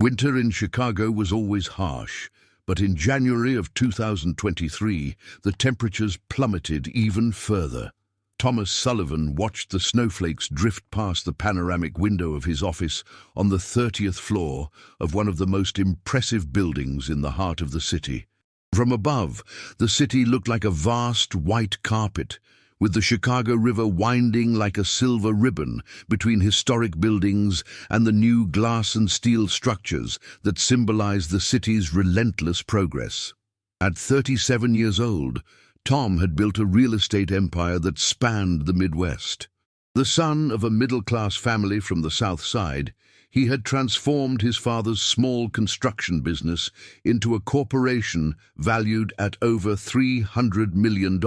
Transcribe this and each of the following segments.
Winter in Chicago was always harsh, but in January of 2023, the temperatures plummeted even further. Thomas Sullivan watched the snowflakes drift past the panoramic window of his office on the 30th floor of one of the most impressive buildings in the heart of the city. From above, the city looked like a vast white carpet, with the Chicago River winding like a silver ribbon between historic buildings and the new glass and steel structures that symbolize the city's relentless progress. At 37 years old, Tom had built a real estate empire that spanned the Midwest. The son of a middle-class family from the South Side, he had transformed his father's small construction business into a corporation valued at over $300 million.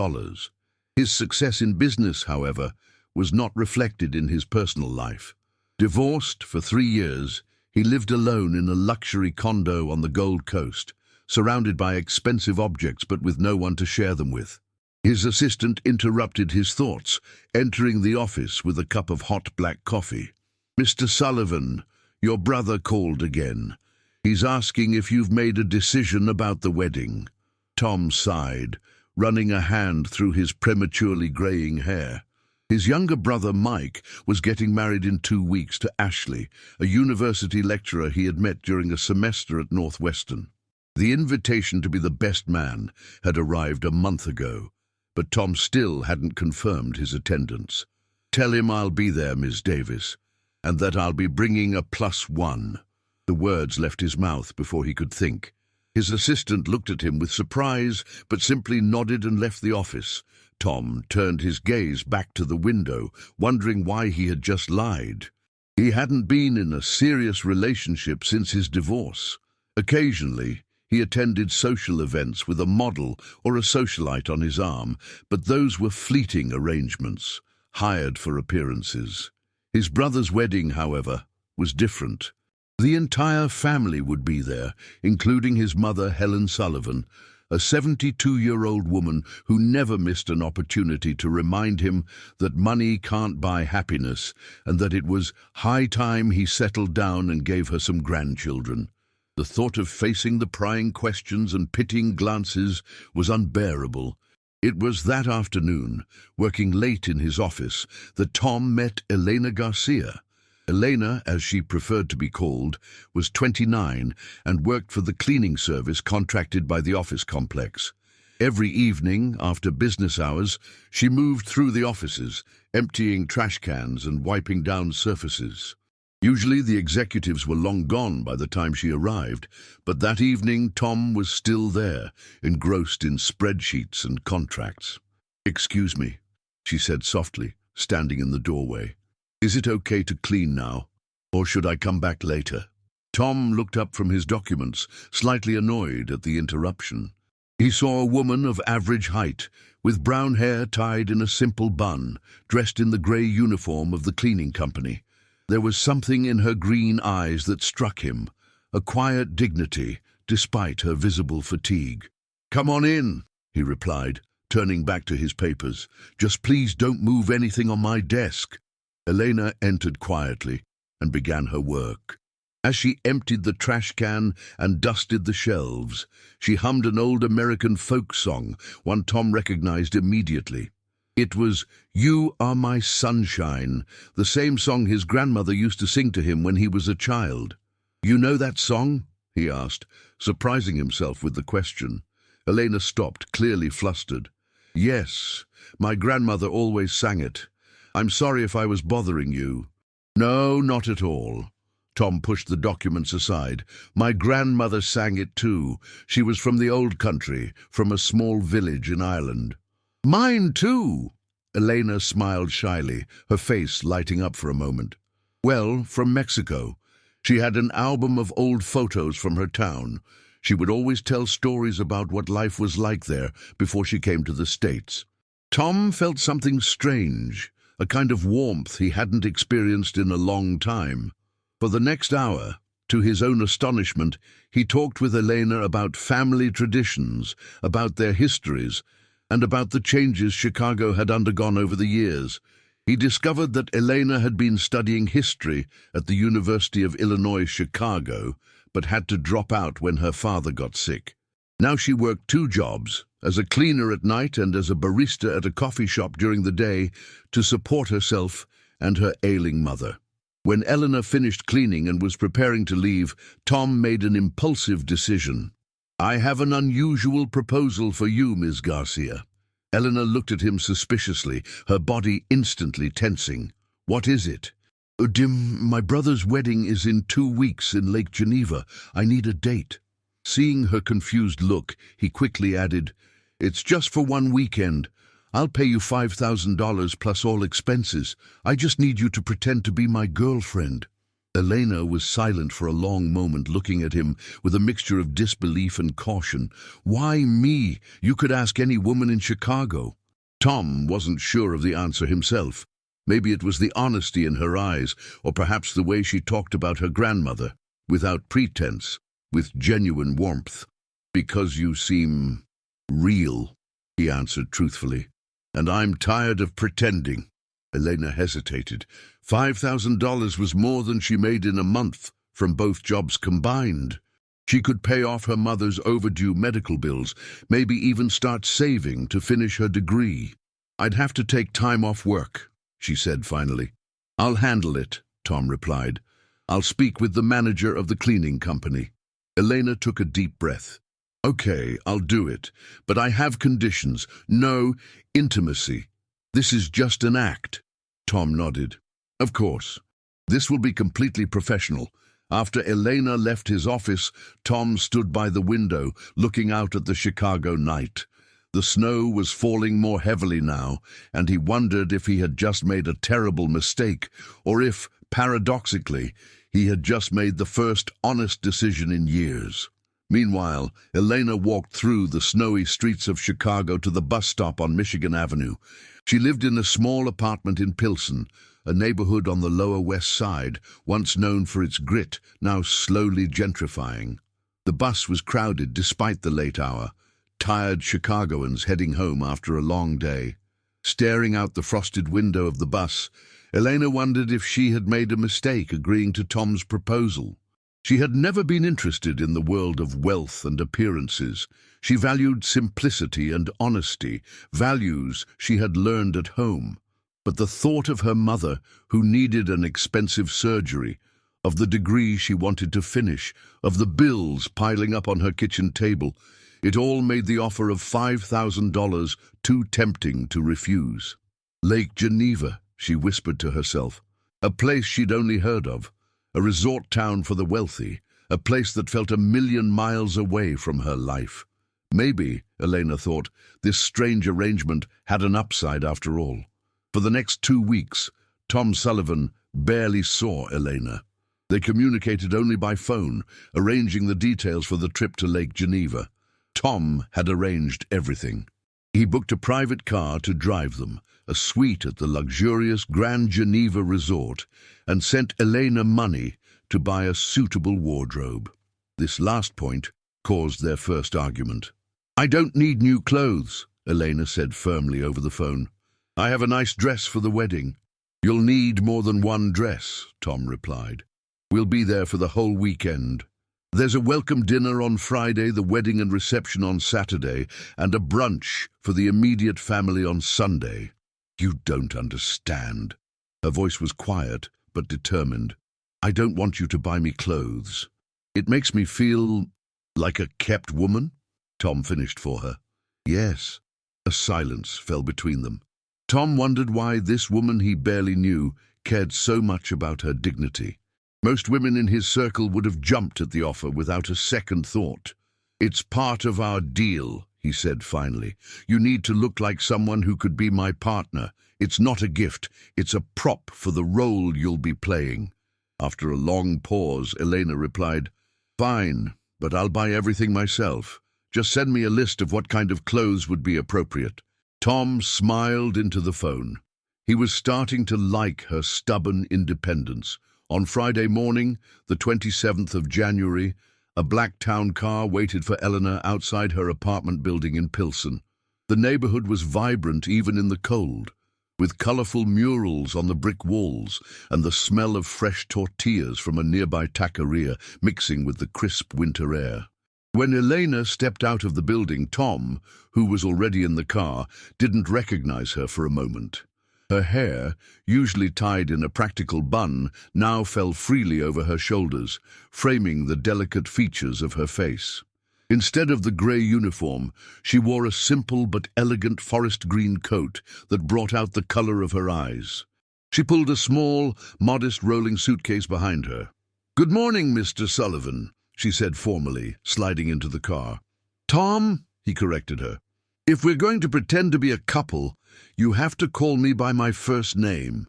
His success in business, however, was not reflected in his personal life. Divorced for 3 years, he lived alone in a luxury condo on the Gold Coast, surrounded by expensive objects but with no one to share them with. His assistant interrupted his thoughts, entering the office with a cup of hot black coffee. "Mr. Sullivan, your brother called again. He's asking if you've made a decision about the wedding." Tom sighed, running a hand through his prematurely graying hair. His younger brother, Mike, was getting married in 2 weeks to Ashley, a university lecturer he had met during a semester at Northwestern. The invitation to be the best man had arrived a month ago, but Tom still hadn't confirmed his attendance. "Tell him I'll be there, Ms. Davis, and that I'll be bringing a +1. The words left his mouth before he could think. His assistant looked at him with surprise, but simply nodded and left the office. Tom turned his gaze back to the window, wondering why he had just lied. He hadn't been in a serious relationship since his divorce. Occasionally, he attended social events with a model or a socialite on his arm, but those were fleeting arrangements, hired for appearances. His brother's wedding, however, was different. The entire family would be there, including his mother, Helen Sullivan, a 72-year-old woman who never missed an opportunity to remind him that money can't buy happiness and that it was high time he settled down and gave her some grandchildren. The thought of facing the prying questions and pitying glances was unbearable. It was that afternoon, working late in his office, that Tom met Elena Garcia. Elena, as she preferred to be called, was 29 and worked for the cleaning service contracted by the office complex. Every evening, after business hours, she moved through the offices, emptying trash cans and wiping down surfaces. Usually the executives were long gone by the time she arrived, but that evening Tom was still there, engrossed in spreadsheets and contracts. "Excuse me," she said softly, standing in the doorway. "Is it okay to clean now, or should I come back later?" Tom looked up from his documents, slightly annoyed at the interruption. He saw a woman of average height, with brown hair tied in a simple bun, dressed in the grey uniform of the cleaning company. There was something in her green eyes that struck him, a quiet dignity, despite her visible fatigue. "Come on in," he replied, turning back to his papers. "Just please don't move anything on my desk." Elena entered quietly and began her work. As she emptied the trash can and dusted the shelves, she hummed an old American folk song, one Tom recognized immediately. It was "You Are My Sunshine," the same song his grandmother used to sing to him when he was a child. "You know that song?" he asked, surprising himself with the question. Elena stopped, clearly flustered. "Yes, my grandmother always sang it. I'm sorry if I was bothering you." "No, not at all." Tom pushed the documents aside. "My grandmother sang it too. She was from the old country, from a small village in Ireland." "Mine too." Elena smiled shyly, her face lighting up for a moment. "Well, from Mexico. She had an album of old photos from her town. She would always tell stories about what life was like there before she came to the States." Tom felt something strange, a kind of warmth he hadn't experienced in a long time. For the next hour, to his own astonishment, he talked with Elena about family traditions, about their histories, and about the changes Chicago had undergone over the years. He discovered that Elena had been studying history at the University of Illinois, Chicago, but had to drop out when her father got sick. Now she worked 2 jobs, as a cleaner at night and as a barista at a coffee shop during the day, to support herself and her ailing mother. When Eleanor finished cleaning and was preparing to leave, Tom made an impulsive decision. "I have an unusual proposal for you, Ms. Garcia." Eleanor looked at him suspiciously, her body instantly tensing. "What is it?" "Dim, my brother's wedding is in 2 weeks in Lake Geneva. I need a date." Seeing her confused look, he quickly added, "It's just for 1 weekend. I'll pay you $5,000 plus all expenses. I just need you to pretend to be my girlfriend." Elena was silent for a long moment, looking at him with a mixture of disbelief and caution. "Why me? You could ask any woman in Chicago." Tom wasn't sure of the answer himself. Maybe it was the honesty in her eyes, or perhaps the way she talked about her grandmother, without pretense, with genuine warmth. "Because you seem real," he answered truthfully. "And I'm tired of pretending." Elena hesitated. $5,000 was more than she made in a month from both jobs combined. She could pay off her mother's overdue medical bills, maybe even start saving to finish her degree. "I'd have to take time off work," she said finally. "I'll handle it," Tom replied. "I'll speak with the manager of the cleaning company." Elena took a deep breath. "Okay, I'll do it, but I have conditions. No intimacy. This is just an act." Tom nodded. "Of course. This will be completely professional." After Elena left his office, Tom stood by the window, looking out at the Chicago night. The snow was falling more heavily now, and he wondered if he had just made a terrible mistake, or if, paradoxically, he had just made the first honest decision in years. Meanwhile, Elena walked through the snowy streets of Chicago to the bus stop on Michigan Avenue. She lived in a small apartment in Pilsen, a neighborhood on the Lower West Side, once known for its grit, now slowly gentrifying. The bus was crowded despite the late hour, tired Chicagoans heading home after a long day. Staring out the frosted window of the bus, Elena wondered if she had made a mistake agreeing to Tom's proposal. She had never been interested in the world of wealth and appearances. She valued simplicity and honesty, values she had learned at home. But the thought of her mother, who needed an expensive surgery, of the degree she wanted to finish, of the bills piling up on her kitchen table, it all made the offer of $5,000 too tempting to refuse. Lake Geneva, she whispered to herself, a place she'd only heard of, a resort town for the wealthy, a place that felt 1,000,000 miles away from her life. Maybe, Elena thought, this strange arrangement had an upside after all. For the next 2 weeks, Tom Sullivan barely saw Elena. They communicated only by phone, arranging the details for the trip to Lake Geneva. Tom had arranged everything. He booked a private car to drive them, a suite at the luxurious Grand Geneva Resort, and sent Elena money to buy a suitable wardrobe. This last point caused their first argument. "I don't need new clothes," Elena said firmly over the phone. "I have a nice dress for the wedding." "You'll need more than one dress," Tom replied. "We'll be there for the whole weekend. There's a welcome dinner on Friday, the wedding and reception on Saturday, and a brunch for the immediate family on Sunday." "You don't understand." Her voice was quiet but determined. "I don't want you to buy me clothes. It makes me feel like a kept woman," Tom finished for her. "Yes." A silence fell between them. Tom wondered why this woman he barely knew cared so much about her dignity. Most women in his circle would have jumped at the offer without a second thought. "It's part of our deal," he said finally. "You need to look like someone who could be my partner. It's not a gift, it's a prop for the role you'll be playing." After a long pause, Elena replied, "Fine, but I'll buy everything myself. Just send me a list of what kind of clothes would be appropriate." Tom smiled into the phone. He was starting to like her stubborn independence. On Friday morning, the 27th of January, a black town car waited for Eleanor outside her apartment building in Pilsen. The neighborhood was vibrant even in the cold. with colorful murals on the brick walls and the smell of fresh tortillas from a nearby taqueria mixing with the crisp winter air. When Elena stepped out of the building, Tom, who was already in the car, didn't recognize her for a moment. Her hair, usually tied in a practical bun, now fell freely over her shoulders, framing the delicate features of her face. Instead of the grey uniform, she wore a simple but elegant forest green coat that brought out the color of her eyes. She pulled a small, modest rolling suitcase behind her. "Good morning, Mr. Sullivan," she said formally, sliding into the car. "Tom," he corrected her. "If we're going to pretend to be a couple, you have to call me by my first name."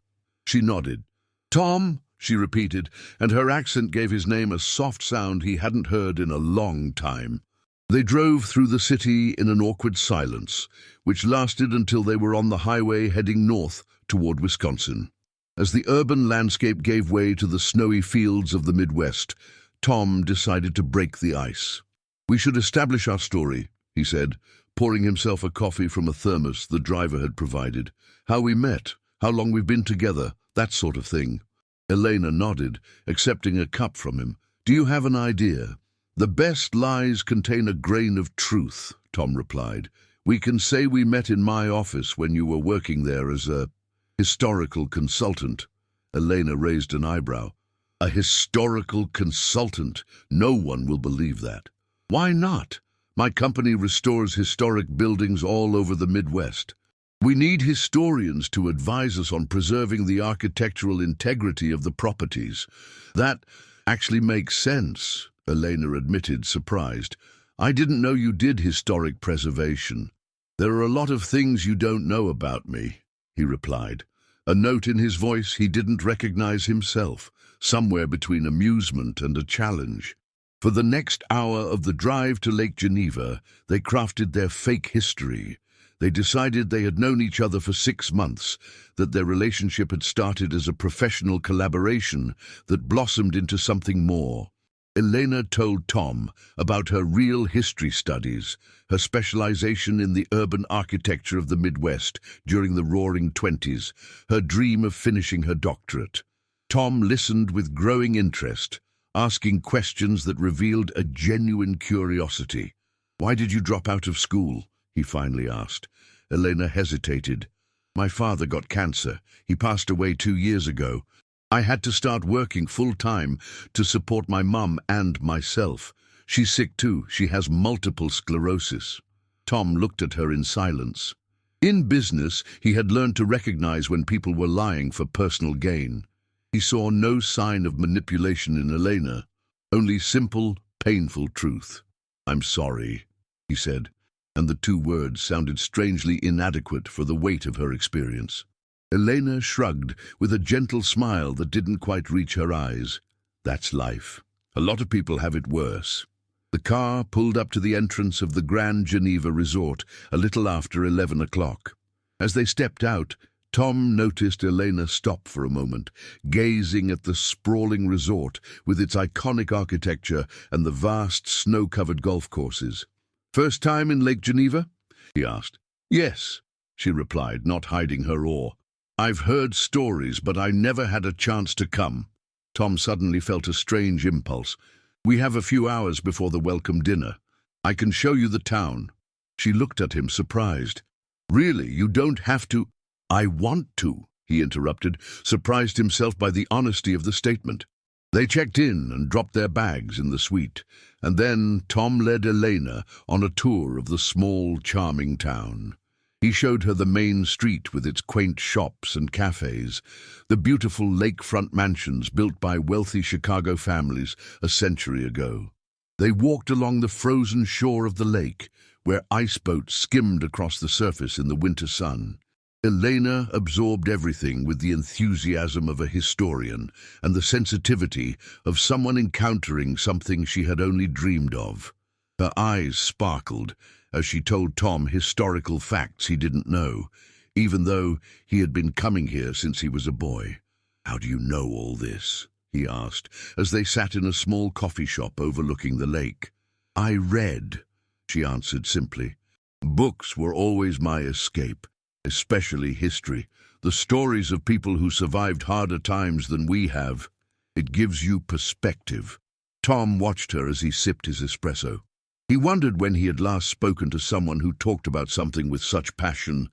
She nodded. "Tom," she repeated, and her accent gave his name a soft sound he hadn't heard in a long time. They drove through the city in an awkward silence, which lasted until they were on the highway heading north toward Wisconsin. As the urban landscape gave way to the snowy fields of the Midwest, Tom decided to break the ice. "We should establish our story," he said, pouring himself a coffee from a thermos the driver had provided. "How we met, how long we've been together, that sort of thing." Elena nodded, accepting a cup from him. "Do you have an idea?" "The best lies contain a grain of truth," Tom replied. "We can say we met in my office when you were working there as a historical consultant." Elena raised an eyebrow. "A historical consultant? No one will believe that." "Why not? My company restores historic buildings all over the Midwest. We need historians to advise us on preserving the architectural integrity of the properties." "That actually makes sense," Elena admitted, surprised. "I didn't know you did historic preservation." "There are a lot of things you don't know about me," he replied, a note in his voice he didn't recognize himself, somewhere between amusement and a challenge. For the next hour of the drive to Lake Geneva, they crafted their fake history. They decided they had known each other for 6 months, that their relationship had started as a professional collaboration that blossomed into something more. Elena told Tom about her real history studies, her specialization in the urban architecture of the Midwest during the Roaring Twenties, her dream of finishing her doctorate. Tom listened with growing interest, asking questions that revealed a genuine curiosity. "Why did you drop out of school?" he finally asked. Elena hesitated. "My father got cancer. He passed away 2 years ago. I had to start working full-time to support my mum and myself. She's sick too. She has multiple sclerosis." Tom looked at her in silence. In business, he had learned to recognize when people were lying for personal gain. He saw no sign of manipulation in Elena, only simple, painful truth. "I'm sorry," he said, and the 2 words sounded strangely inadequate for the weight of her experience. Elena shrugged with a gentle smile that didn't quite reach her eyes. "That's life. A lot of people have it worse." The car pulled up to the entrance of the Grand Geneva Resort a little after 11 o'clock. As they stepped out, Tom noticed Elena stop for a moment, gazing at the sprawling resort with its iconic architecture and the vast snow-covered golf courses. "First time in Lake Geneva?" he asked. "Yes," she replied, not hiding her awe. "I've heard stories, but I never had a chance to come." Tom suddenly felt a strange impulse. "We have a few hours before the welcome dinner. I can show you the town." She looked at him, surprised. "Really, you don't have to—" "I want to," he interrupted, surprised himself by the honesty of the statement. They checked in and dropped their bags in the suite, and then Tom led Elena on a tour of the small, charming town. He showed her the main street with its quaint shops and cafes, the beautiful lakefront mansions built by wealthy Chicago families a century ago. They walked along the frozen shore of the lake, where ice boats skimmed across the surface in the winter sun. Elena absorbed everything with the enthusiasm of a historian and the sensitivity of someone encountering something she had only dreamed of. Her eyes sparkled as she told Tom historical facts he didn't know, even though he had been coming here since he was a boy. "How do you know all this?" he asked, as they sat in a small coffee shop overlooking the lake. "I read," she answered simply. "Books were always my escape, especially history. The stories of people who survived harder times than we have. It gives you perspective. Tom watched her as he sipped his espresso. He wondered when he had last spoken to someone who talked about something with such passion,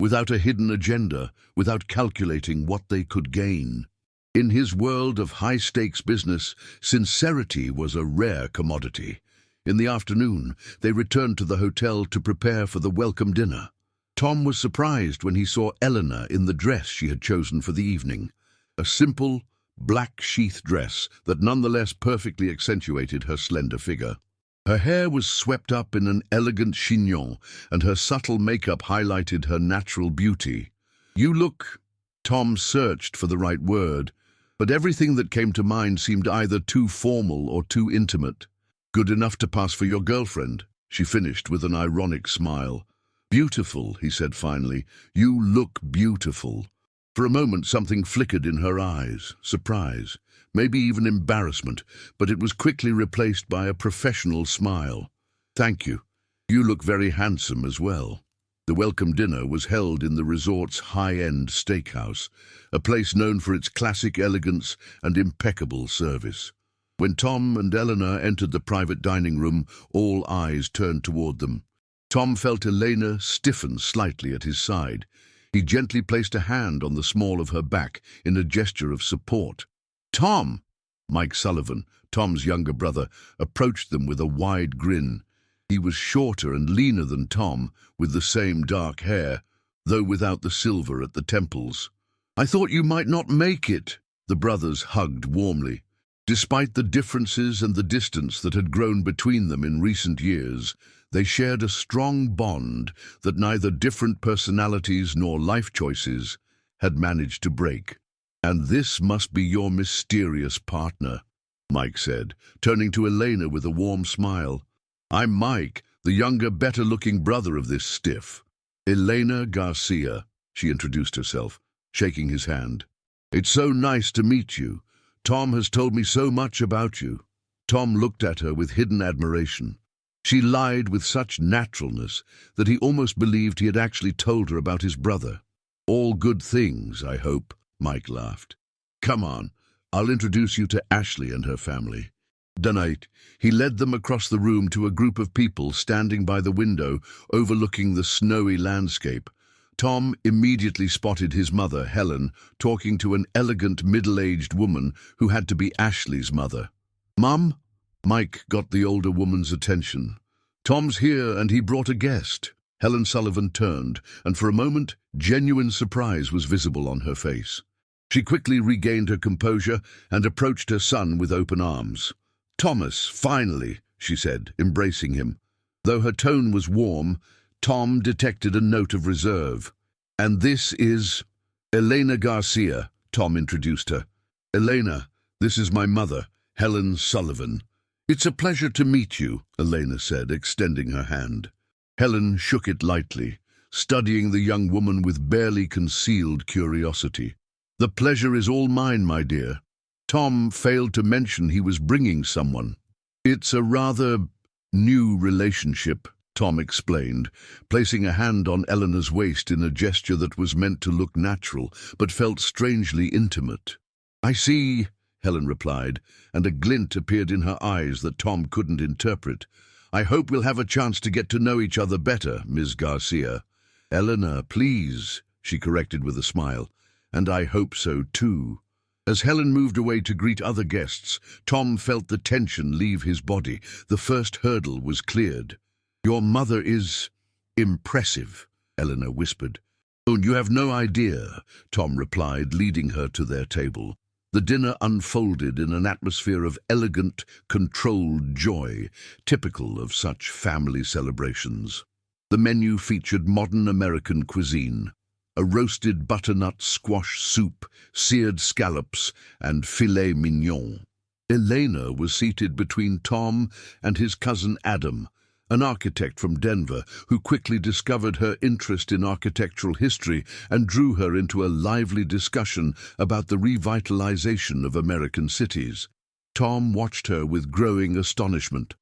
without a hidden agenda, without calculating what they could gain. In his world of high-stakes business, sincerity was a rare commodity. In the afternoon, they returned to the hotel to prepare for the welcome dinner. Tom was surprised when he saw Eleanor in the dress she had chosen for the evening. A simple, black sheath dress that nonetheless perfectly accentuated her slender figure. Her hair was swept up in an elegant chignon, and her subtle makeup highlighted her natural beauty. "You look—" Tom searched for the right word, but everything that came to mind seemed either too formal or too intimate. "Good enough to pass for your girlfriend," she finished with an ironic smile. "Beautiful," he said finally. "You look beautiful." For a moment something flickered in her eyes, surprise, maybe even embarrassment, but it was quickly replaced by a professional smile. "Thank you. You look very handsome as well." The welcome dinner was held in the resort's high-end steakhouse, a place known for its classic elegance and impeccable service. When Tom and Eleanor entered the private dining room, all eyes turned toward them. Tom felt Elena stiffen slightly at his side. He gently placed a hand on the small of her back in a gesture of support. "Tom!" Mike Sullivan, Tom's younger brother, approached them with a wide grin. He was shorter and leaner than Tom, with the same dark hair, though without the silver at the temples. "I thought you might not make it." The brothers hugged warmly. Despite the differences and the distance that had grown between them in recent years, they shared a strong bond that neither different personalities nor life choices had managed to break. "And this must be your mysterious partner," Mike said, turning to Elena with a warm smile. "I'm Mike, the younger, better-looking brother of this stiff." "Elena Garcia," she introduced herself, shaking his hand. "It's so nice to meet you. Tom has told me so much about you." Tom looked at her with hidden admiration. She lied with such naturalness that he almost believed he had actually told her about his brother. "All good things, I hope," Mike laughed. "Come on, I'll introduce you to Ashley and her family." Tonight, he led them across the room to a group of people standing by the window overlooking the snowy landscape. Tom immediately spotted his mother, Helen, talking to an elegant middle-aged woman who had to be Ashley's mother. "Mum?" Mike got the older woman's attention. "Tom's here and he brought a guest." Helen Sullivan turned, and for a moment, genuine surprise was visible on her face. She quickly regained her composure and approached her son with open arms. "Thomas, finally," she said, embracing him. Though her tone was warm, Tom detected a note of reserve. "And this is—" "Elena Garcia," Tom introduced her. "Elena, this is my mother, Helen Sullivan." "It's a pleasure to meet you," Elena said, extending her hand. Helen shook it lightly, studying the young woman with barely concealed curiosity. "The pleasure is all mine, my dear." Tom failed to mention he was bringing someone. "It's a rather new relationship," Tom explained, placing a hand on Eleanor's waist in a gesture that was meant to look natural, but felt strangely intimate. "I see," Helen replied, and a glint appeared in her eyes that Tom couldn't interpret. "I hope we'll have a chance to get to know each other better, Ms. Garcia." "Eleanor, please," she corrected with a smile. "And I hope so too." As Helen moved away to greet other guests, Tom felt the tension leave his body. The first hurdle was cleared. "Your mother is impressive," Eleanor whispered. "Oh, you have no idea," Tom replied, leading her to their table. The dinner unfolded in an atmosphere of elegant, controlled joy, typical of such family celebrations. The menu featured modern American cuisine, a roasted butternut squash soup, seared scallops, and filet mignon. Elena was seated between Tom and his cousin Adam, an architect from Denver, who quickly discovered her interest in architectural history and drew her into a lively discussion about the revitalization of American cities. Tom watched her with growing astonishment.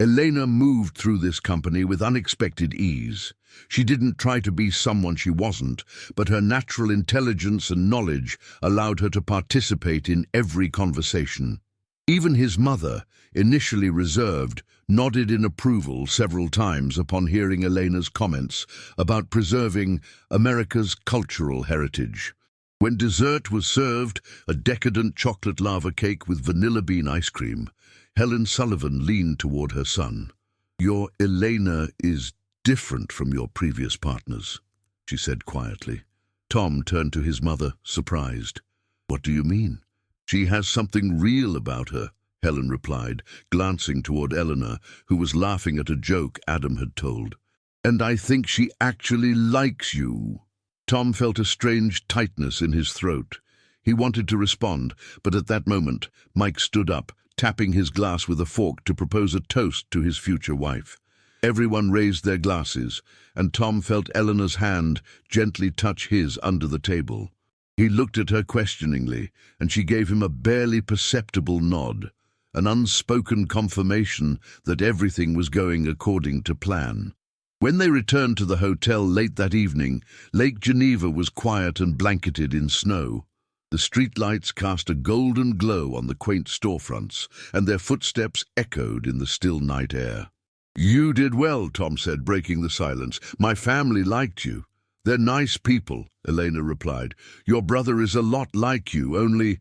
Elena moved through this company with unexpected ease. She didn't try to be someone she wasn't, but her natural intelligence and knowledge allowed her to participate in every conversation. Even his mother, initially reserved, nodded in approval several times upon hearing Elena's comments about preserving America's cultural heritage. When dessert was served, a decadent chocolate lava cake with vanilla bean ice cream, Helen Sullivan leaned toward her son. "Your Elena is different from your previous partners," she said quietly. Tom turned to his mother, surprised. "What do you mean?" "She has something real about her," Helen replied, glancing toward Eleanor, who was laughing at a joke Adam had told. "And I think she actually likes you." Tom felt a strange tightness in his throat. He wanted to respond, but at that moment, Mike stood up, tapping his glass with a fork to propose a toast to his future wife. Everyone raised their glasses, and Tom felt Eleanor's hand gently touch his under the table. He looked at her questioningly, and she gave him a barely perceptible nod, an unspoken confirmation that everything was going according to plan. When they returned to the hotel late that evening, Lake Geneva was quiet and blanketed in snow. The streetlights cast a golden glow on the quaint storefronts, and their footsteps echoed in the still night air. "You did well," Tom said, breaking the silence. "My family liked you." "They're nice people," Elena replied. "Your brother is a lot like you, only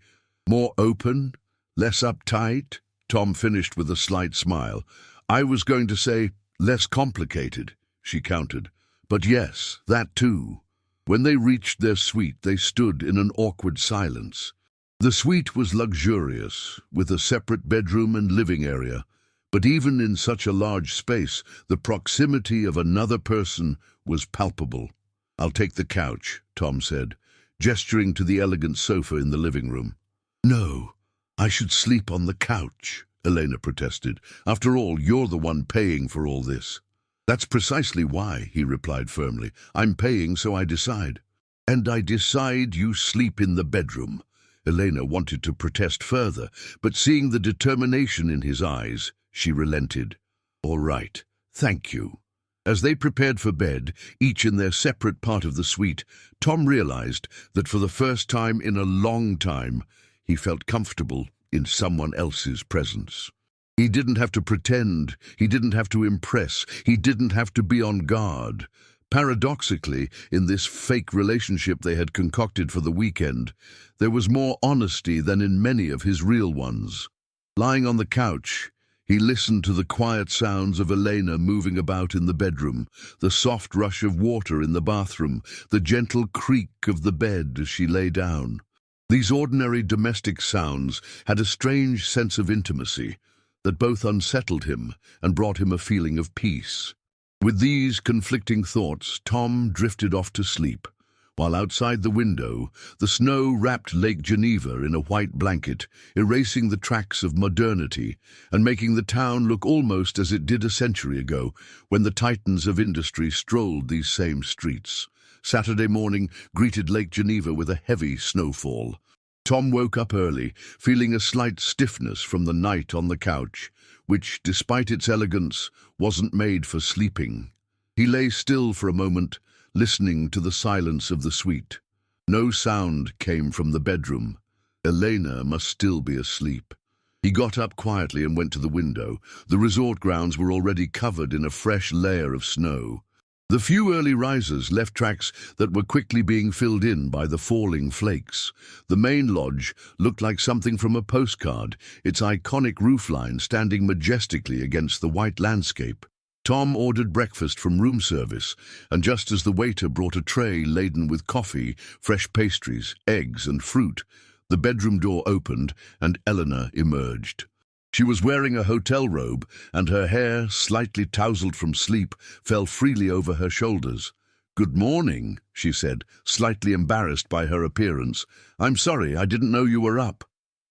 more open, less uptight." Tom finished with a slight smile. "I was going to say less complicated," she countered. "But yes, that too." When they reached their suite, they stood in an awkward silence. The suite was luxurious, with a separate bedroom and living area. But even in such a large space, the proximity of another person was palpable. "I'll take the couch," Tom said, gesturing to the elegant sofa in the living room. "No, I should sleep on the couch," Elena protested. "After all, you're the one paying for all this." "That's precisely why," he replied firmly. "I'm paying, so I decide." "And I decide you sleep in the bedroom." Elena wanted to protest further, but seeing the determination in his eyes, she relented. "All right, thank you." As they prepared for bed, each in their separate part of the suite, Tom realized that for the first time in a long time, he felt comfortable in someone else's presence. He didn't have to pretend, he didn't have to impress, he didn't have to be on guard. Paradoxically, in this fake relationship they had concocted for the weekend, there was more honesty than in many of his real ones. Lying on the couch, he listened to the quiet sounds of Elena moving about in the bedroom, the soft rush of water in the bathroom, the gentle creak of the bed as she lay down. These ordinary domestic sounds had a strange sense of intimacy that both unsettled him and brought him a feeling of peace. With these conflicting thoughts, Tom drifted off to sleep, while outside the window, the snow wrapped Lake Geneva in a white blanket, erasing the tracks of modernity and making the town look almost as it did a century ago, when the titans of industry strolled these same streets. Saturday morning greeted Lake Geneva with a heavy snowfall. Tom woke up early, feeling a slight stiffness from the night on the couch, which, despite its elegance, wasn't made for sleeping. He lay still for a moment, listening to the silence of the suite. No sound came from the bedroom. Elena must still be asleep. He got up quietly and went to the window. The resort grounds were already covered in a fresh layer of snow. The few early risers left tracks that were quickly being filled in by the falling flakes. The main lodge looked like something from a postcard, its iconic roofline standing majestically against the white landscape. Tom ordered breakfast from room service, and just as the waiter brought a tray laden with coffee, fresh pastries, eggs, and fruit, the bedroom door opened and Eleanor emerged. She was wearing a hotel robe, and her hair, slightly tousled from sleep, fell freely over her shoulders. "Good morning," she said, slightly embarrassed by her appearance. "I'm sorry, I didn't know you were up."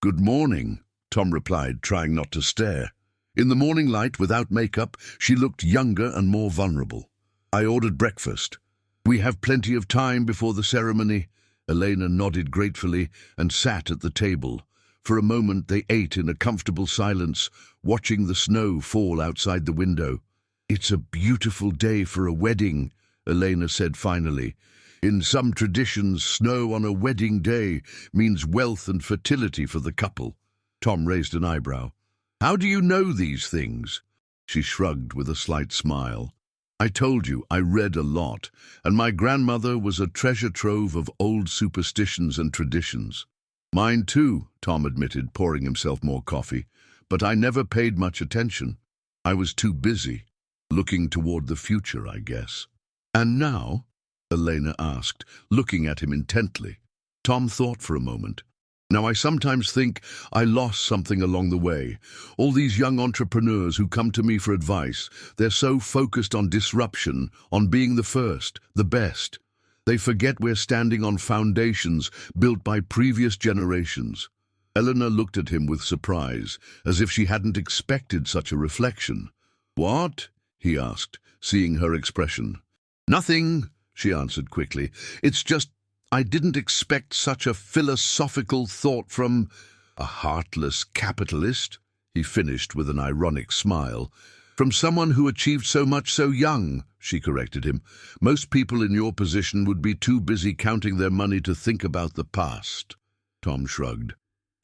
"Good morning," Tom replied, trying not to stare. In the morning light, without makeup, she looked younger and more vulnerable. "I ordered breakfast." "We have plenty of time before the ceremony." Elena nodded gratefully and sat at the table. For a moment they ate in a comfortable silence, watching the snow fall outside the window. "It's a beautiful day for a wedding," Elena said finally. "In some traditions, snow on a wedding day means wealth and fertility for the couple." Tom raised an eyebrow. "How do you know these things?" She shrugged with a slight smile. "I told you, I read a lot, and my grandmother was a treasure trove of old superstitions and traditions." "Mine too," Tom admitted, pouring himself more coffee. "But I never paid much attention. I was too busy, looking toward the future, I guess." "And now?" Elena asked, looking at him intently. Tom thought for a moment. "Now I sometimes think I lost something along the way. All these young entrepreneurs who come to me for advice, they're so focused on disruption, on being the first, the best. They forget we're standing on foundations built by previous generations." Eleanor looked at him with surprise, as if she hadn't expected such a reflection. "What?" he asked, seeing her expression. "Nothing," she answered quickly. "It's just I didn't expect such a philosophical thought from a heartless capitalist," he finished with an ironic smile. "From someone who achieved so much so young," she corrected him. "Most people in your position would be too busy counting their money to think about the past." Tom shrugged.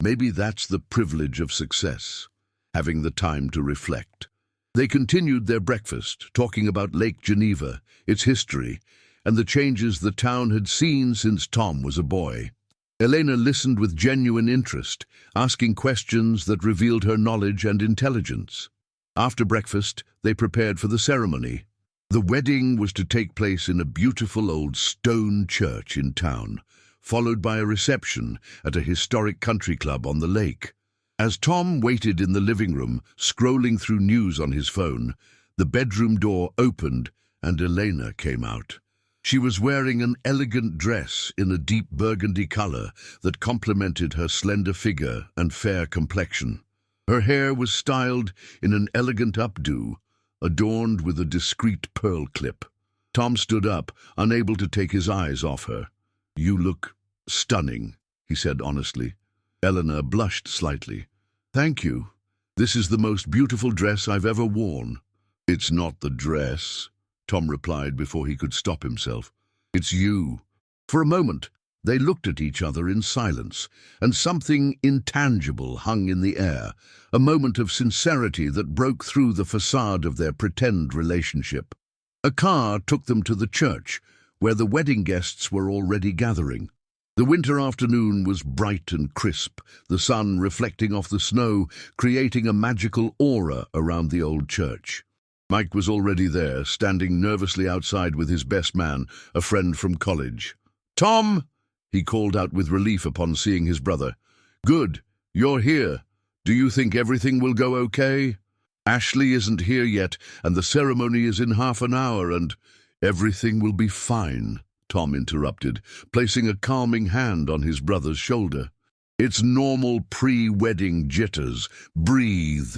"Maybe that's the privilege of success, having the time to reflect." They continued their breakfast, talking about Lake Geneva, its history, and the changes the town had seen since Tom was a boy. Elena listened with genuine interest, asking questions that revealed her knowledge and intelligence. After breakfast, they prepared for the ceremony. The wedding was to take place in a beautiful old stone church in town, followed by a reception at a historic country club on the lake. As Tom waited in the living room, scrolling through news on his phone, the bedroom door opened and Elena came out. She was wearing an elegant dress in a deep burgundy color that complemented her slender figure and fair complexion. Her hair was styled in an elegant updo, adorned with a discreet pearl clip. Tom stood up, unable to take his eyes off her. "You look stunning," he said honestly. Eleanor blushed slightly. "Thank you. This is the most beautiful dress I've ever worn." "It's not the dress," Tom replied before he could stop himself. "It's you." For a moment, they looked at each other in silence, and something intangible hung in the air, a moment of sincerity that broke through the facade of their pretend relationship. A car took them to the church, where the wedding guests were already gathering. The winter afternoon was bright and crisp, the sun reflecting off the snow, creating a magical aura around the old church. Mike was already there, standing nervously outside with his best man, a friend from college. "Tom!" he called out with relief upon seeing his brother. "Good, you're here. Do you think everything will go okay?" "Ashley isn't here yet, and the ceremony is in half an hour, and—" "Everything will be fine," Tom interrupted, placing a calming hand on his brother's shoulder. "It's normal pre-wedding jitters. Breathe."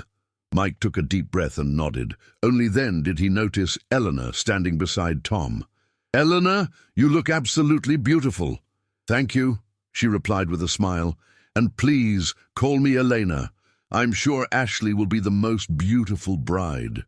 Mike took a deep breath and nodded. Only then did he notice Eleanor standing beside Tom. "Eleanor, you look absolutely beautiful." "Thank you," she replied with a smile. "And please, call me Elena. I'm sure Ashley will be the most beautiful bride."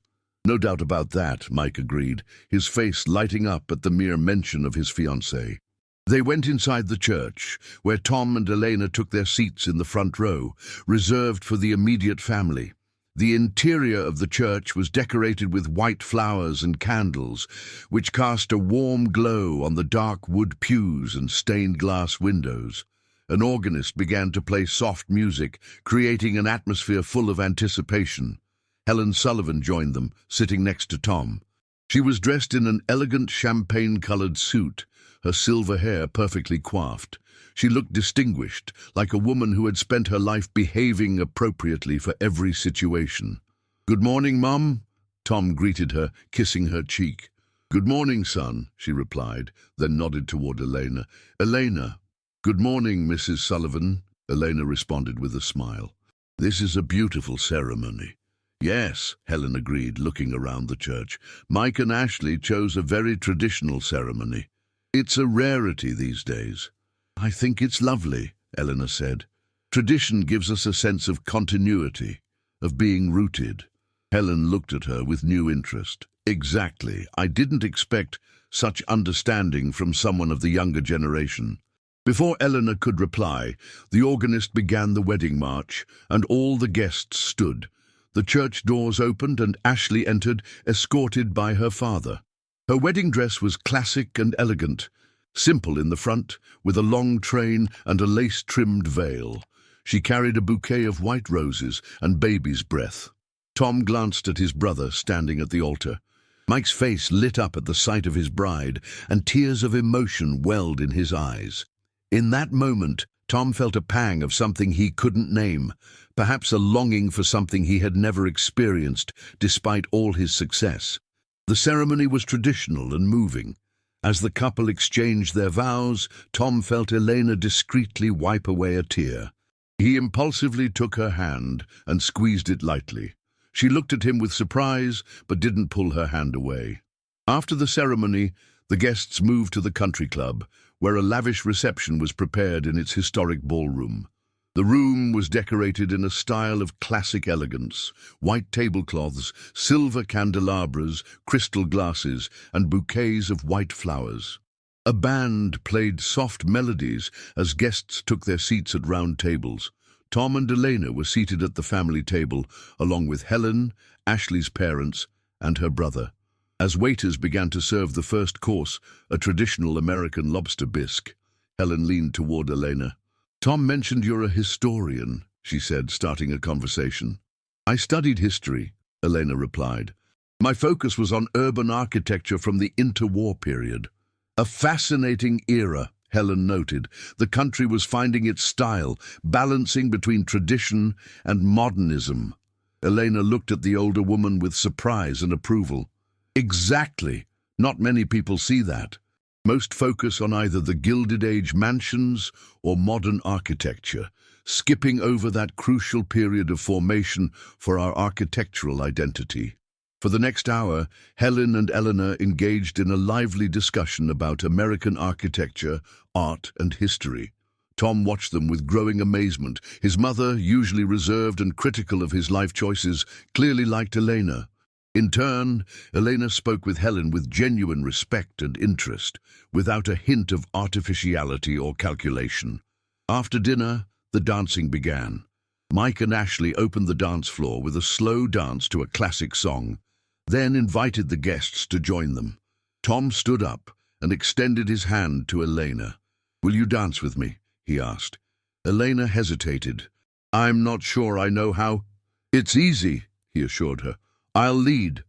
"No doubt about that," Mike agreed, his face lighting up at the mere mention of his fiancée. They went inside the church, where Tom and Elena took their seats in the front row, reserved for the immediate family. The interior of the church was decorated with white flowers and candles, which cast a warm glow on the dark wood pews and stained glass windows. An organist began to play soft music, creating an atmosphere full of anticipation. Helen Sullivan joined them, sitting next to Tom. She was dressed in an elegant champagne-colored suit, her silver hair perfectly coiffed. She looked distinguished, like a woman who had spent her life behaving appropriately for every situation. "Good morning, Mum," Tom greeted her, kissing her cheek. "Good morning, son," she replied, then nodded toward Elena. "Elena." "Good morning, Mrs. Sullivan," Elena responded with a smile. "This is a beautiful ceremony." "Yes," Helen agreed, looking around the church. "Mike and Ashley chose a very traditional ceremony. It's a rarity these days." "I think it's lovely," Eleanor said. Tradition gives us a sense of continuity, of being rooted. Helen looked at her with new interest. Exactly. I didn't expect such understanding from someone of the younger generation. Before Eleanor could reply, the organist began the wedding march, and all the guests stood. The church doors opened and Ashley entered, escorted by her father. Her wedding dress was classic and elegant, simple in the front, with a long train and a lace-trimmed veil. She carried a bouquet of white roses and baby's breath. Tom glanced at his brother standing at the altar. Mike's face lit up at the sight of his bride, and tears of emotion welled in his eyes. In that moment, Tom felt a pang of something he couldn't name, perhaps a longing for something he had never experienced, despite all his success. The ceremony was traditional and moving. As the couple exchanged their vows, Tom felt Elena discreetly wipe away a tear. He impulsively took her hand and squeezed it lightly. She looked at him with surprise, but didn't pull her hand away. After the ceremony, the guests moved to the country club, where a lavish reception was prepared in its historic ballroom. The room was decorated in a style of classic elegance: white tablecloths, silver candelabras, crystal glasses, and bouquets of white flowers. A band played soft melodies as guests took their seats at round tables. Tom and Elena were seated at the family table, along with Helen, Ashley's parents, and her brother. As waiters began to serve the first course, a traditional American lobster bisque, Helen leaned toward Elena. "Tom mentioned you're a historian," she said, starting a conversation. "I studied history," Elena replied. "My focus was on urban architecture from the interwar period." "A fascinating era," Helen noted. "The country was finding its style, balancing between tradition and modernism." Elena looked at the older woman with surprise and approval. "Exactly. Not many people see that. Most focus on either the Gilded Age mansions or modern architecture, skipping over that crucial period of formation for our architectural identity." For the next hour, Helen and Eleanor engaged in a lively discussion about American architecture, art, and history. Tom watched them with growing amazement. His mother, usually reserved and critical of his life choices, clearly liked Elena. In turn, Elena spoke with Helen with genuine respect and interest, without a hint of artificiality or calculation. After dinner, the dancing began. Mike and Ashley opened the dance floor with a slow dance to a classic song, then invited the guests to join them. Tom stood up and extended his hand to Elena. "Will you dance with me?" he asked. Elena hesitated. "I'm not sure I know how." "It's easy," he assured her. "I'll lead."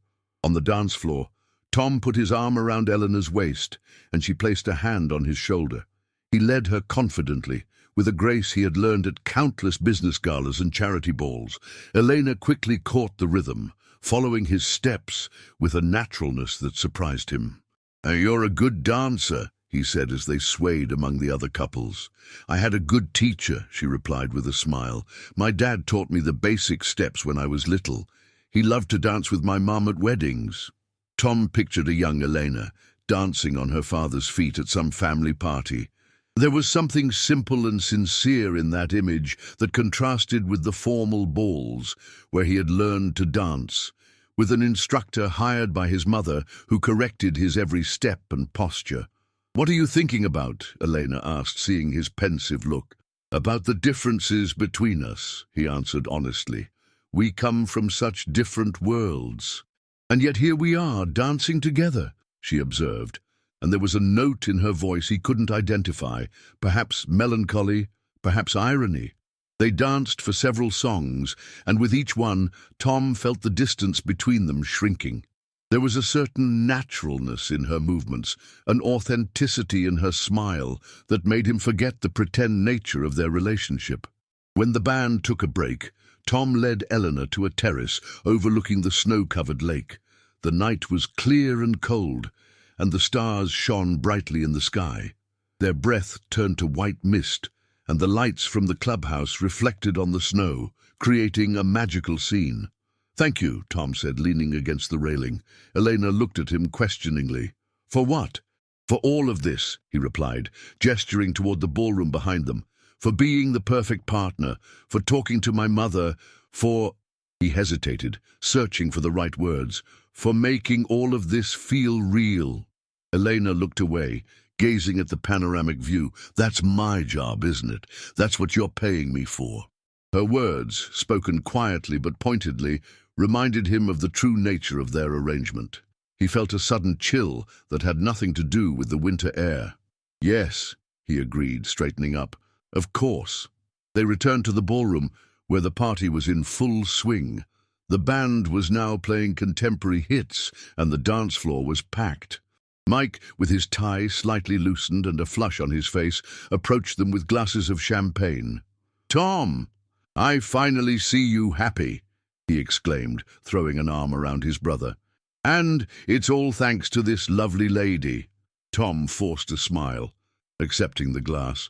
On the dance floor, Tom put his arm around Eleanor's waist, and she placed a hand on his shoulder. He led her confidently, with a grace he had learned at countless business galas and charity balls. Elena quickly caught the rhythm, following his steps with a naturalness that surprised him. "You're a good dancer," he said as they swayed among the other couples. "I had a good teacher," she replied with a smile. "My dad taught me the basic steps when I was little. He loved to dance with my mom at weddings." Tom pictured a young Elena, dancing on her father's feet at some family party. There was something simple and sincere in that image that contrasted with the formal balls where he had learned to dance, with an instructor hired by his mother who corrected his every step and posture. "What are you thinking about?" Elena asked, seeing his pensive look. "About the differences between us," he answered honestly. "We come from such different worlds. And yet here we are, dancing together," she observed, and there was a note in her voice he couldn't identify, perhaps melancholy, perhaps irony. They danced for several songs, and with each one, Tom felt the distance between them shrinking. There was a certain naturalness in her movements, an authenticity in her smile that made him forget the pretend nature of their relationship. When the band took a break, Tom led Eleanor to a terrace overlooking the snow-covered lake. The night was clear and cold, and the stars shone brightly in the sky. Their breath turned to white mist, and the lights from the clubhouse reflected on the snow, creating a magical scene. "Thank you," Tom said, leaning against the railing. Elena looked at him questioningly. "For what?" "For all of this," he replied, gesturing toward the ballroom behind them. for being the perfect partner, for talking to my mother, for—" he hesitated, searching for the right words, "for making all of this feel real." Elena looked away, gazing at the panoramic view. "That's my job, isn't it? That's what you're paying me for." Her words, spoken quietly but pointedly, reminded him of the true nature of their arrangement. He felt a sudden chill that had nothing to do with the winter air. "Yes," he agreed, straightening up. "Of course." They returned to the ballroom, where the party was in full swing. The band was now playing contemporary hits, and the dance floor was packed. Mike, with his tie slightly loosened and a flush on his face, approached them with glasses of champagne. "Tom, I finally see you happy," he exclaimed, throwing an arm around his brother. "And it's all thanks to this lovely lady." Tom forced a smile, accepting the glass.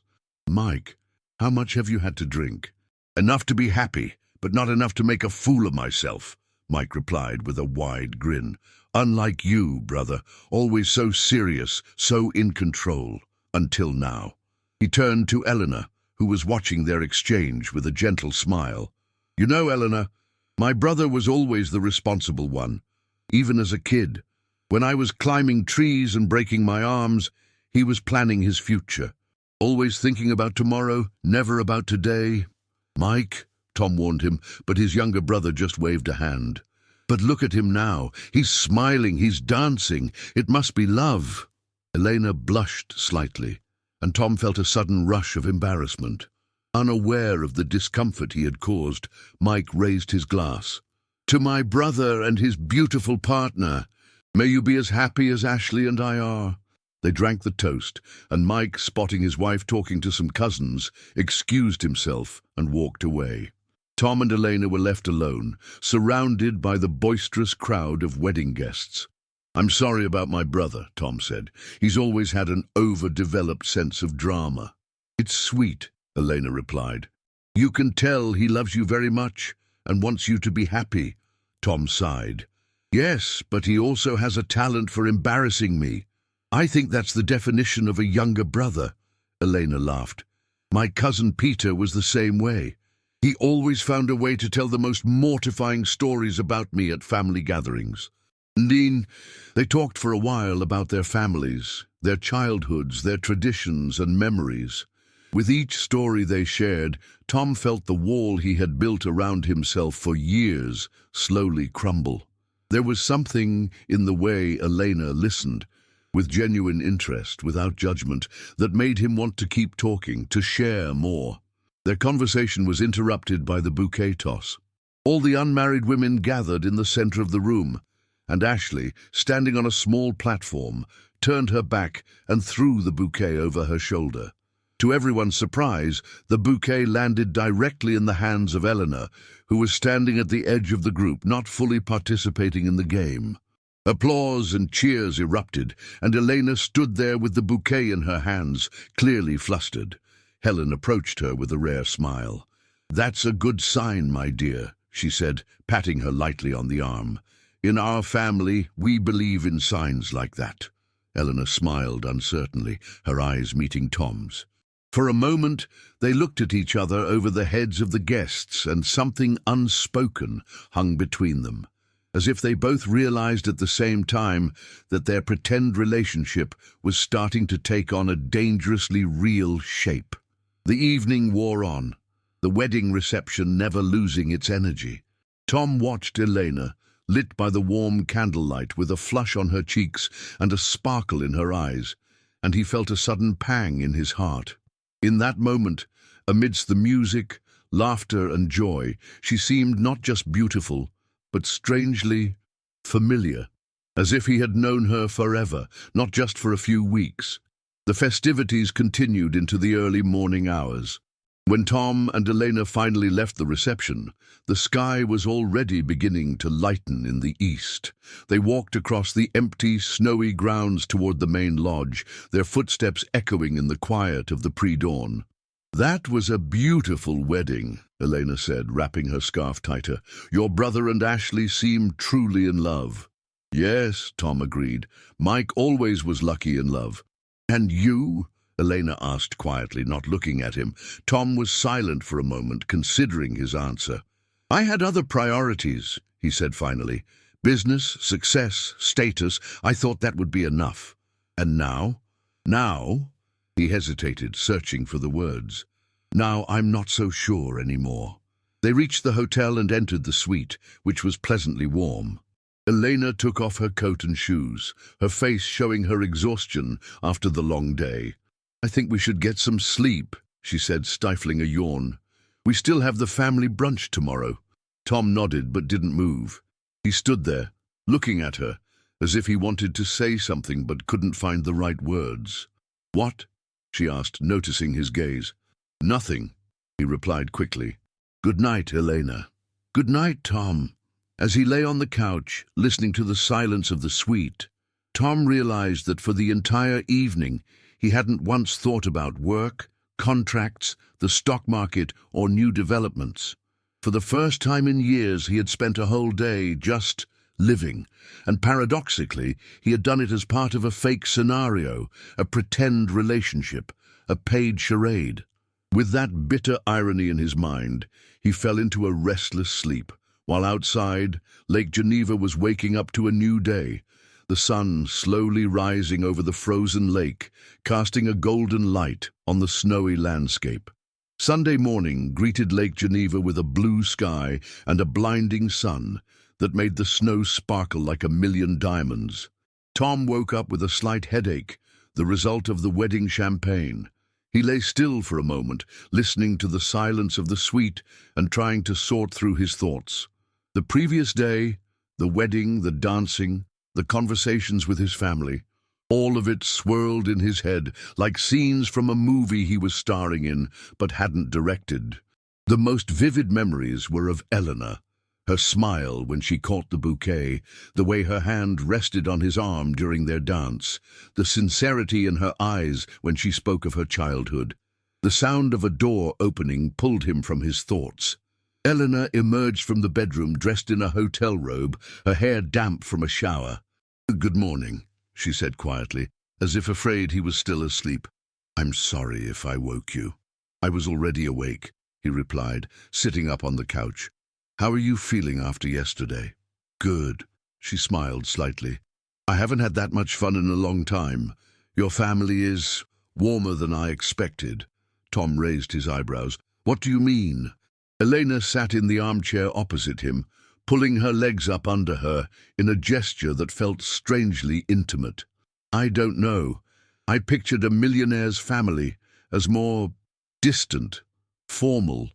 "Mike, how much have you had to drink?" "Enough to be happy, but not enough to make a fool of myself," Mike replied with a wide grin. "Unlike you, brother, always so serious, so in control, until now." He turned to Eleanor, who was watching their exchange with a gentle smile. "You know, Eleanor, my brother was always the responsible one, even as a kid. When I was climbing trees and breaking my arms, he was planning his future. Always thinking about tomorrow, never about today." "Mike," Tom warned him, but his younger brother just waved a hand. "But look at him now. He's smiling, he's dancing. It must be love." Elena blushed slightly, and Tom felt a sudden rush of embarrassment. Unaware of the discomfort he had caused, Mike raised his glass. "To my brother and his beautiful partner. May you be as happy as Ashley and I are." They drank the toast, and Mike, spotting his wife talking to some cousins, excused himself and walked away. Tom and Elena were left alone, surrounded by the boisterous crowd of wedding guests. "I'm sorry about my brother," Tom said. "He's always had an overdeveloped sense of drama." "It's sweet," Elena replied. "You can tell he loves you very much and wants you to be happy." Tom sighed. "Yes, but he also has a talent for embarrassing me." "I think that's the definition of a younger brother," Elena laughed. "My cousin Peter was the same way. He always found a way to tell the most mortifying stories about me at family gatherings." They talked for a while about their families, their childhoods, their traditions and memories. With each story they shared, Tom felt the wall he had built around himself for years slowly crumble. There was something in the way Elena listened, with genuine interest, without judgment, that made him want to keep talking, to share more. Their conversation was interrupted by the bouquet toss. All the unmarried women gathered in the center of the room, and Ashley, standing on a small platform, turned her back and threw the bouquet over her shoulder. To everyone's surprise, the bouquet landed directly in the hands of Eleanor, who was standing at the edge of the group, not fully participating in the game. Applause and cheers erupted, and Elena stood there with the bouquet in her hands, clearly flustered. Helen approached her with a rare smile. "That's a good sign, my dear," she said, patting her lightly on the arm. "In our family, we believe in signs like that." Eleanor smiled uncertainly, her eyes meeting Tom's. For a moment, they looked at each other over the heads of the guests, and something unspoken hung between them, as if they both realized at the same time that their pretend relationship was starting to take on a dangerously real shape. The evening wore on, the wedding reception never losing its energy. Tom watched Elena, lit by the warm candlelight, with a flush on her cheeks and a sparkle in her eyes, and he felt a sudden pang in his heart. In that moment, amidst the music, laughter and joy, she seemed not just beautiful, but strangely familiar, as if he had known her forever, not just for a few weeks. The festivities continued into the early morning hours. When Tom and Elena finally left the reception, the sky was already beginning to lighten in the east. They walked across the empty, snowy grounds toward the main lodge, their footsteps echoing in the quiet of the pre-dawn. "That was a beautiful wedding," Elena said, wrapping her scarf tighter. "Your brother and Ashley seemed truly in love." "Yes," Tom agreed. "Mike always was lucky in love." "And you?" Elena asked quietly, not looking at him. Tom was silent for a moment, considering his answer. "I had other priorities," he said finally. "Business, success, status. I thought that would be enough. And now?" "Now?" He hesitated, searching for the words. "Now I'm not so sure anymore." They reached the hotel and entered the suite, which was pleasantly warm. Elena took off her coat and shoes, her face showing her exhaustion after the long day. "I think we should get some sleep," she said, stifling a yawn. "We still have the family brunch tomorrow." Tom nodded but didn't move. He stood there, looking at her, as if he wanted to say something but couldn't find the right words. "What?" she asked, noticing his gaze. "Nothing," he replied quickly. "Good night, Elena." "Good night, Tom." As he lay on the couch, listening to the silence of the suite, Tom realized that for the entire evening he hadn't once thought about work, contracts, the stock market, or new developments. For the first time in years he had spent a whole day just living, and paradoxically he had done it as part of a fake scenario, a pretend relationship, a paid charade. With that bitter irony in his mind, he fell into a restless sleep, while outside, Lake Geneva was waking up to a new day, the sun slowly rising over the frozen lake, casting a golden light on the snowy landscape. Sunday morning greeted Lake Geneva with a blue sky and a blinding sun that made the snow sparkle like a million diamonds. Tom woke up with a slight headache, the result of the wedding champagne. He lay still for a moment, listening to the silence of the suite and trying to sort through his thoughts. The previous day, the wedding, the dancing, the conversations with his family, all of it swirled in his head like scenes from a movie he was starring in but hadn't directed. The most vivid memories were of Eleanor, her smile when she caught the bouquet, the way her hand rested on his arm during their dance, the sincerity in her eyes when she spoke of her childhood. The sound of a door opening pulled him from his thoughts. Eleanor emerged from the bedroom dressed in a hotel robe, her hair damp from a shower. "Good morning," she said quietly, as if afraid he was still asleep. "I'm sorry if I woke you." "I was already awake," he replied, sitting up on the couch. "How are you feeling after yesterday?" "Good," she smiled slightly. "I haven't had that much fun in a long time. Your family is warmer than I expected." Tom raised his eyebrows. "What do you mean?" Elena sat in the armchair opposite him, pulling her legs up under her in a gesture that felt strangely intimate. "I don't know. I pictured a millionaire's family as more distant, formal."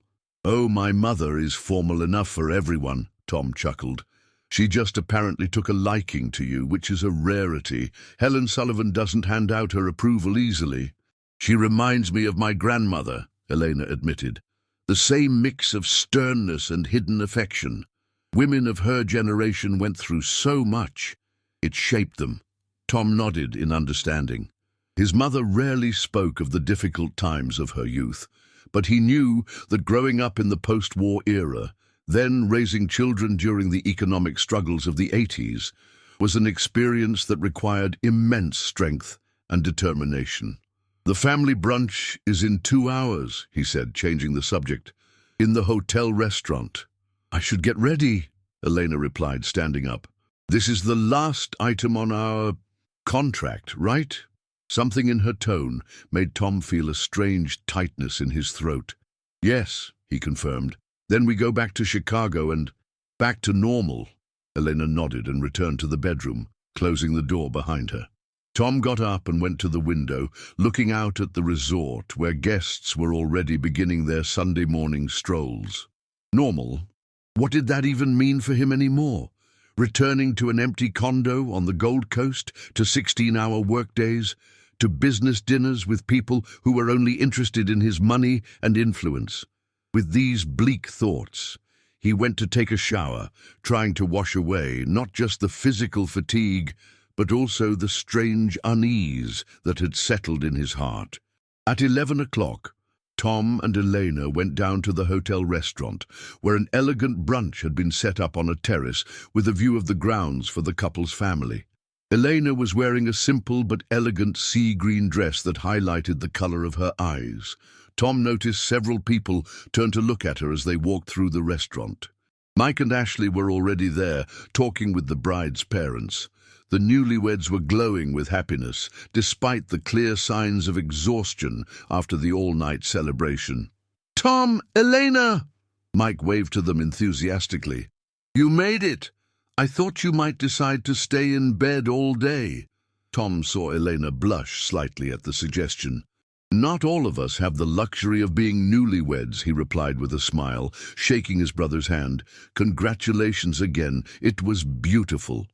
"Oh, my mother is formal enough for everyone," Tom chuckled. "She just apparently took a liking to you, which is a rarity. Helen Sullivan doesn't hand out her approval easily." "She reminds me of my grandmother," Elena admitted. "The same mix of sternness and hidden affection. Women of her generation went through so much. It shaped them." Tom nodded in understanding. His mother rarely spoke of the difficult times of her youth, but he knew that growing up in the post-war era, then raising children during the economic struggles of the 80s, was an experience that required immense strength and determination. "The family brunch is in 2 hours," he said, changing the subject. "In the hotel restaurant." "I should get ready," Elena replied, standing up. "This is the last item on our contract, right?" Something in her tone made Tom feel a strange tightness in his throat. "Yes," he confirmed. "Then we go back to Chicago and back to normal." Elena nodded and returned to the bedroom, closing the door behind her. Tom got up and went to the window, looking out at the resort where guests were already beginning their Sunday morning strolls. Normal? What did that even mean for him anymore? Returning to an empty condo on the Gold Coast, to 16-hour workdays, to business dinners with people who were only interested in his money and influence. With these bleak thoughts, he went to take a shower, trying to wash away not just the physical fatigue, but also the strange unease that had settled in his heart. At 11 o'clock, Tom and Elena went down to the hotel restaurant, where an elegant brunch had been set up on a terrace with a view of the grounds for the couple's family. Elena was wearing a simple but elegant sea green dress that highlighted the color of her eyes. Tom noticed several people turn to look at her as they walked through the restaurant. Mike and Ashley were already there, talking with the bride's parents. The newlyweds were glowing with happiness, despite the clear signs of exhaustion after the all-night celebration. "Tom, Elena!" Mike waved to them enthusiastically. "You made it! I thought you might decide to stay in bed all day." Tom saw Elena blush slightly at the suggestion. "Not all of us have the luxury of being newlyweds," he replied with a smile, shaking his brother's hand. "Congratulations again. It was beautiful."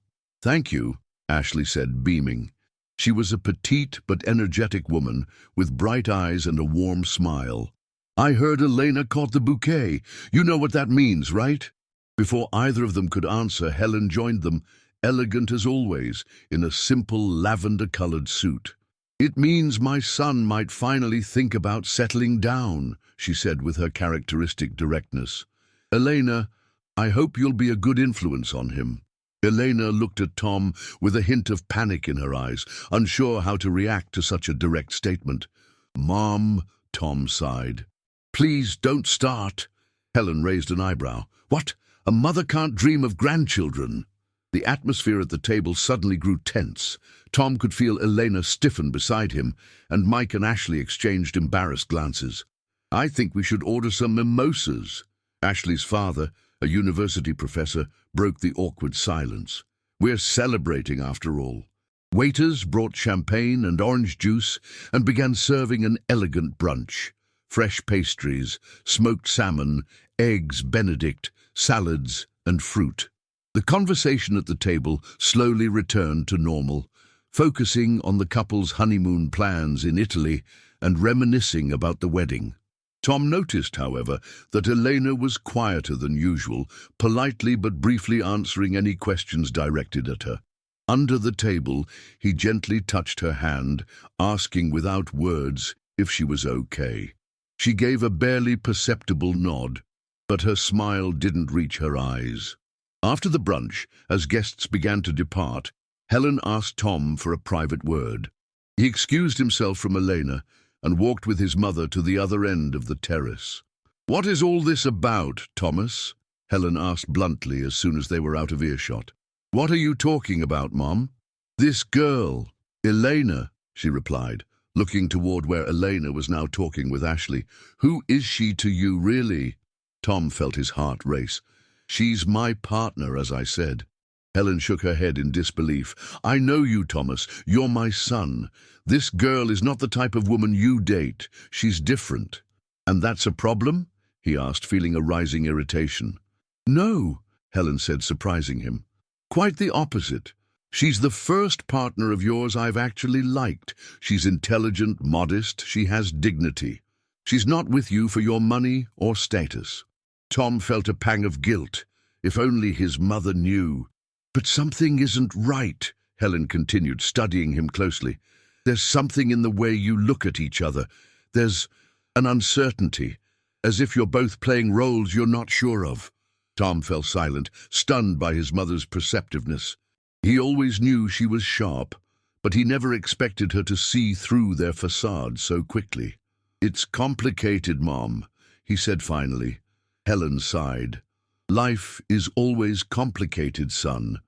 "Thank you," Ashley said, beaming. She was a petite but energetic woman, with bright eyes and a warm smile. "I heard Elena caught the bouquet. You know what that means, right?" Before either of them could answer, Helen joined them, elegant as always, in a simple lavender-colored suit. "It means my son might finally think about settling down," she said with her characteristic directness. "Elena, I hope you'll be a good influence on him." Elena looked at Tom with a hint of panic in her eyes, unsure how to react to such a direct statement. "Mom," Tom sighed. "Please don't start." Helen raised an eyebrow. "What? A mother can't dream of grandchildren." The atmosphere at the table suddenly grew tense. Tom could feel Elena stiffen beside him, and Mike and Ashley exchanged embarrassed glances. "I think we should order some mimosas." Ashley's father, a university professor, broke the awkward silence. "We're celebrating after all." Waiters brought champagne and orange juice and began serving an elegant brunch. Fresh pastries, smoked salmon, eggs Benedict, salads, and fruit. The conversation at the table slowly returned to normal, focusing on the couple's honeymoon plans in Italy and reminiscing about the wedding. Tom noticed, however, that Elena was quieter than usual, politely but briefly answering any questions directed at her. Under the table, he gently touched her hand, asking without words if she was okay. She gave a barely perceptible nod, but her smile didn't reach her eyes. After the brunch, as guests began to depart, Helen asked Tom for a private word. He excused himself from Elena and walked with his mother to the other end of the terrace. "What is all this about, Thomas?" Helen asked bluntly as soon as they were out of earshot. "What are you talking about, Mom?" "This girl, Elena," she replied, looking toward where Elena was now talking with Ashley. "Who is she to you, really?" Tom felt his heart race. "She's my partner, as I said." Helen shook her head in disbelief. "I know you, Thomas. You're my son. This girl is not the type of woman you date. She's different." "And that's a problem?" he asked, feeling a rising irritation. "No," Helen said, surprising him. "Quite the opposite. She's the first partner of yours I've actually liked. She's intelligent, modest, she has dignity. She's not with you for your money or status." Tom felt a pang of guilt. If only his mother knew. "But something isn't right," Helen continued, studying him closely. "There's something in the way you look at each other. There's an uncertainty, as if you're both playing roles you're not sure of." Tom fell silent, stunned by his mother's perceptiveness. He always knew she was sharp, but he never expected her to see through their facade so quickly. "It's complicated, Mom," he said finally. Helen sighed. "Life is always complicated, son.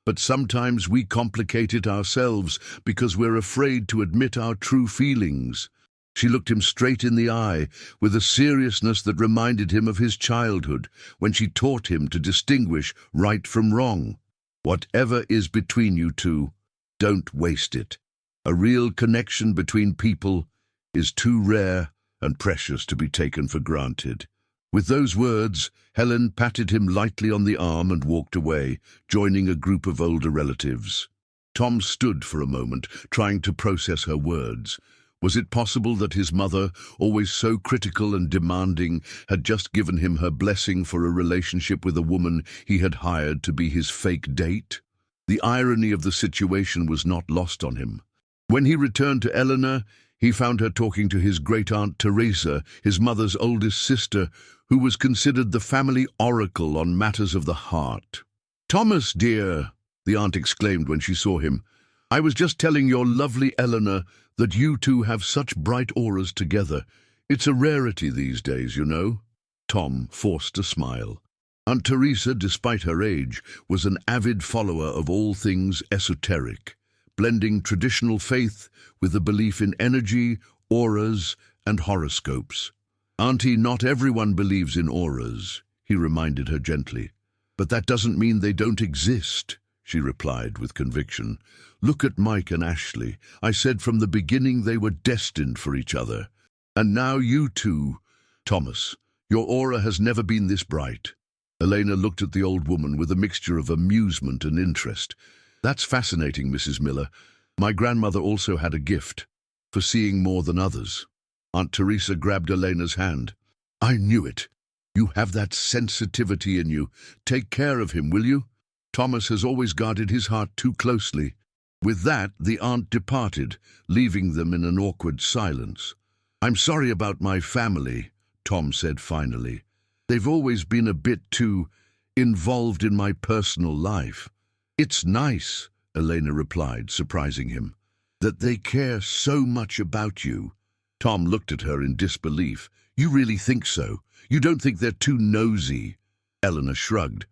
But sometimes we complicate it ourselves because we're afraid to admit our true feelings." She looked him straight in the eye with a seriousness that reminded him of his childhood, when she taught him to distinguish right from wrong. "Whatever is between you two, don't waste it. A real connection between people is too rare and precious to be taken for granted." With those words, Helen patted him lightly on the arm and walked away, joining a group of older relatives. Tom stood for a moment, trying to process her words. Was it possible that his mother, always so critical and demanding, had just given him her blessing for a relationship with a woman he had hired to be his fake date? The irony of the situation was not lost on him. When he returned to Eleanor, he found her talking to his great-aunt Teresa, his mother's oldest sister, who was considered the family oracle on matters of the heart. "Thomas, dear," the aunt exclaimed when she saw him, I was just telling your lovely Eleanor that you two have such bright auras together. It's a rarity these days, you know." Tom forced a smile. Aunt Teresa, despite her age, was an avid follower of all things esoteric, blending traditional faith with a belief in energy, auras, and horoscopes. "Auntie, not everyone believes in auras," he reminded her gently. "But that doesn't mean they don't exist," she replied with conviction. "Look at Mike and Ashley. I said from the beginning they were destined for each other. And now you two. Thomas, your aura has never been this bright." Elena looked at the old woman with a mixture of amusement and interest. "That's fascinating, Mrs. Miller. My grandmother also had a gift for seeing more than others." Aunt Teresa grabbed Elena's hand. "I knew it. You have that sensitivity in you. Take care of him, will you? Thomas has always guarded his heart too closely." With that, the aunt departed, leaving them in an awkward silence. "I'm sorry about my family," Tom said finally. "They've always been a bit too involved in my personal life." "It's nice," Elena replied, surprising him, "that they care so much about you." Tom looked at her in disbelief. "You really think so? You don't think they're too nosy?" Eleanor shrugged.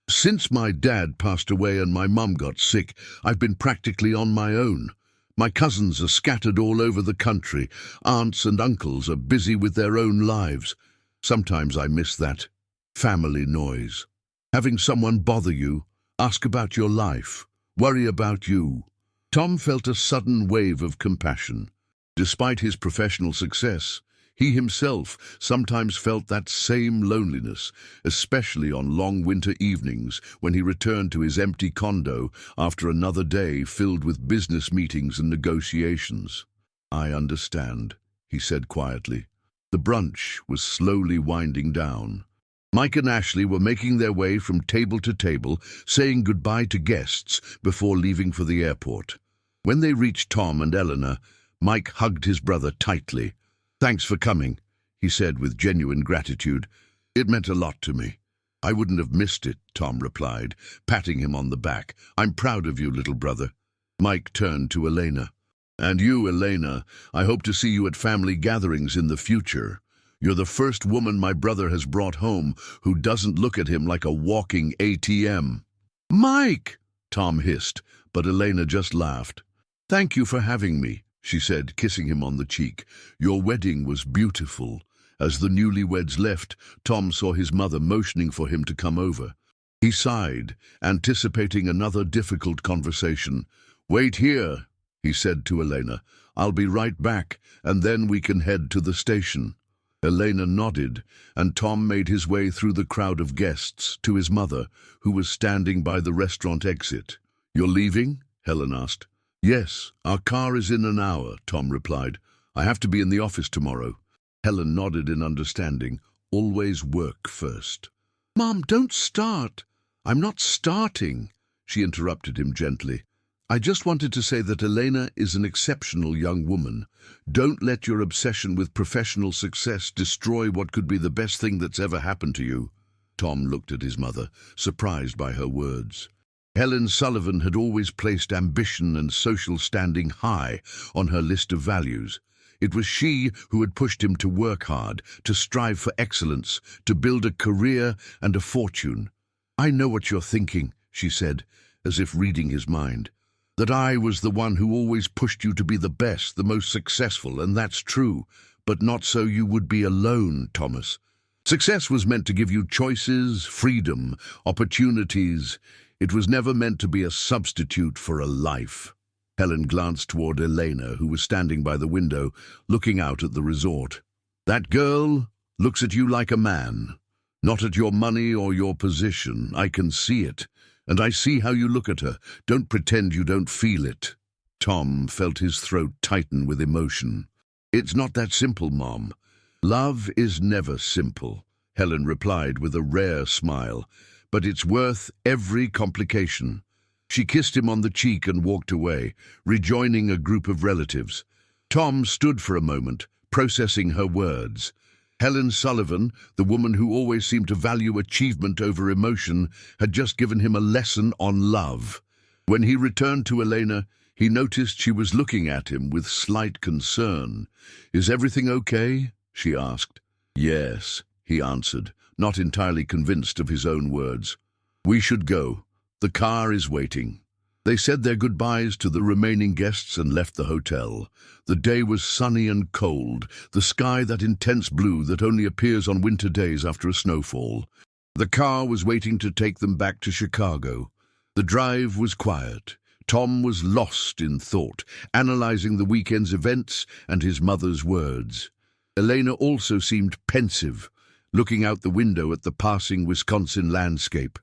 "Since my dad passed away and my mum got sick, I've been practically on my own. My cousins are scattered all over the country. Aunts and uncles are busy with their own lives. Sometimes I miss that family noise. Having someone bother you, ask about your life, worry about you." Tom felt a sudden wave of compassion. Despite his professional success, he himself sometimes felt that same loneliness, especially on long winter evenings when he returned to his empty condo after another day filled with business meetings and negotiations. "I understand," he said quietly. The brunch was slowly winding down. Mike and Ashley were making their way from table to table, saying goodbye to guests before leaving for the airport. When they reached Tom and Eleanor, Mike hugged his brother tightly. "Thanks for coming," he said with genuine gratitude. "It meant a lot to me." "I wouldn't have missed it," Tom replied, patting him on the back. "I'm proud of you, little brother." Mike turned to Elena. "And you, Elena, I hope to see you at family gatherings in the future. You're the first woman my brother has brought home who doesn't look at him like a walking ATM." "Mike!" Tom hissed, but Elena just laughed. "Thank you for having me," she said, kissing him on the cheek. "Your wedding was beautiful." As the newlyweds left, Tom saw his mother motioning for him to come over. He sighed, anticipating another difficult conversation. "Wait here," he said to Elena. "I'll be right back, and then we can head to the station." Elena nodded, and Tom made his way through the crowd of guests to his mother, who was standing by the restaurant exit. "You're leaving?" Helen asked. "Yes, our car is in an hour," Tom replied. "I have to be in the office tomorrow." Helen nodded in understanding. "Always work first." "Mom, don't start." "I'm not starting," she interrupted him gently. "I just wanted to say that Elena is an exceptional young woman. Don't let your obsession with professional success destroy what could be the best thing that's ever happened to you." Tom looked at his mother, surprised by her words. Helen Sullivan had always placed ambition and social standing high on her list of values. It was she who had pushed him to work hard, to strive for excellence, to build a career and a fortune. "I know what you're thinking," she said, as if reading his mind. "That I was the one who always pushed you to be the best, the most successful, and that's true, but not so you would be alone, Thomas. Success was meant to give you choices, freedom, opportunities. It was never meant to be a substitute for a life." Helen glanced toward Elena, who was standing by the window, looking out at the resort. "That girl looks at you like a man, not at your money or your position. I can see it. And I see how you look at her. Don't pretend you don't feel it." Tom felt his throat tighten with emotion. "It's not that simple, Mom." "Love is never simple," Helen replied with a rare smile, "but it's worth every complication." She kissed him on the cheek and walked away, rejoining a group of relatives. Tom stood for a moment, processing her words. Helen Sullivan, the woman who always seemed to value achievement over emotion, had just given him a lesson on love. When he returned to Elena, He noticed she was looking at him with slight concern. "Is everything okay?" she asked. "Yes," he answered, not entirely convinced of his own words. "We should go. The car is waiting." They said their goodbyes to the remaining guests and left the hotel. The day was sunny and cold, the sky that intense blue that only appears on winter days after a snowfall. The car was waiting to take them back to Chicago. The drive was quiet. Tom was lost in thought, analyzing the weekend's events and his mother's words. Elena also seemed pensive, looking out the window at the passing Wisconsin landscape.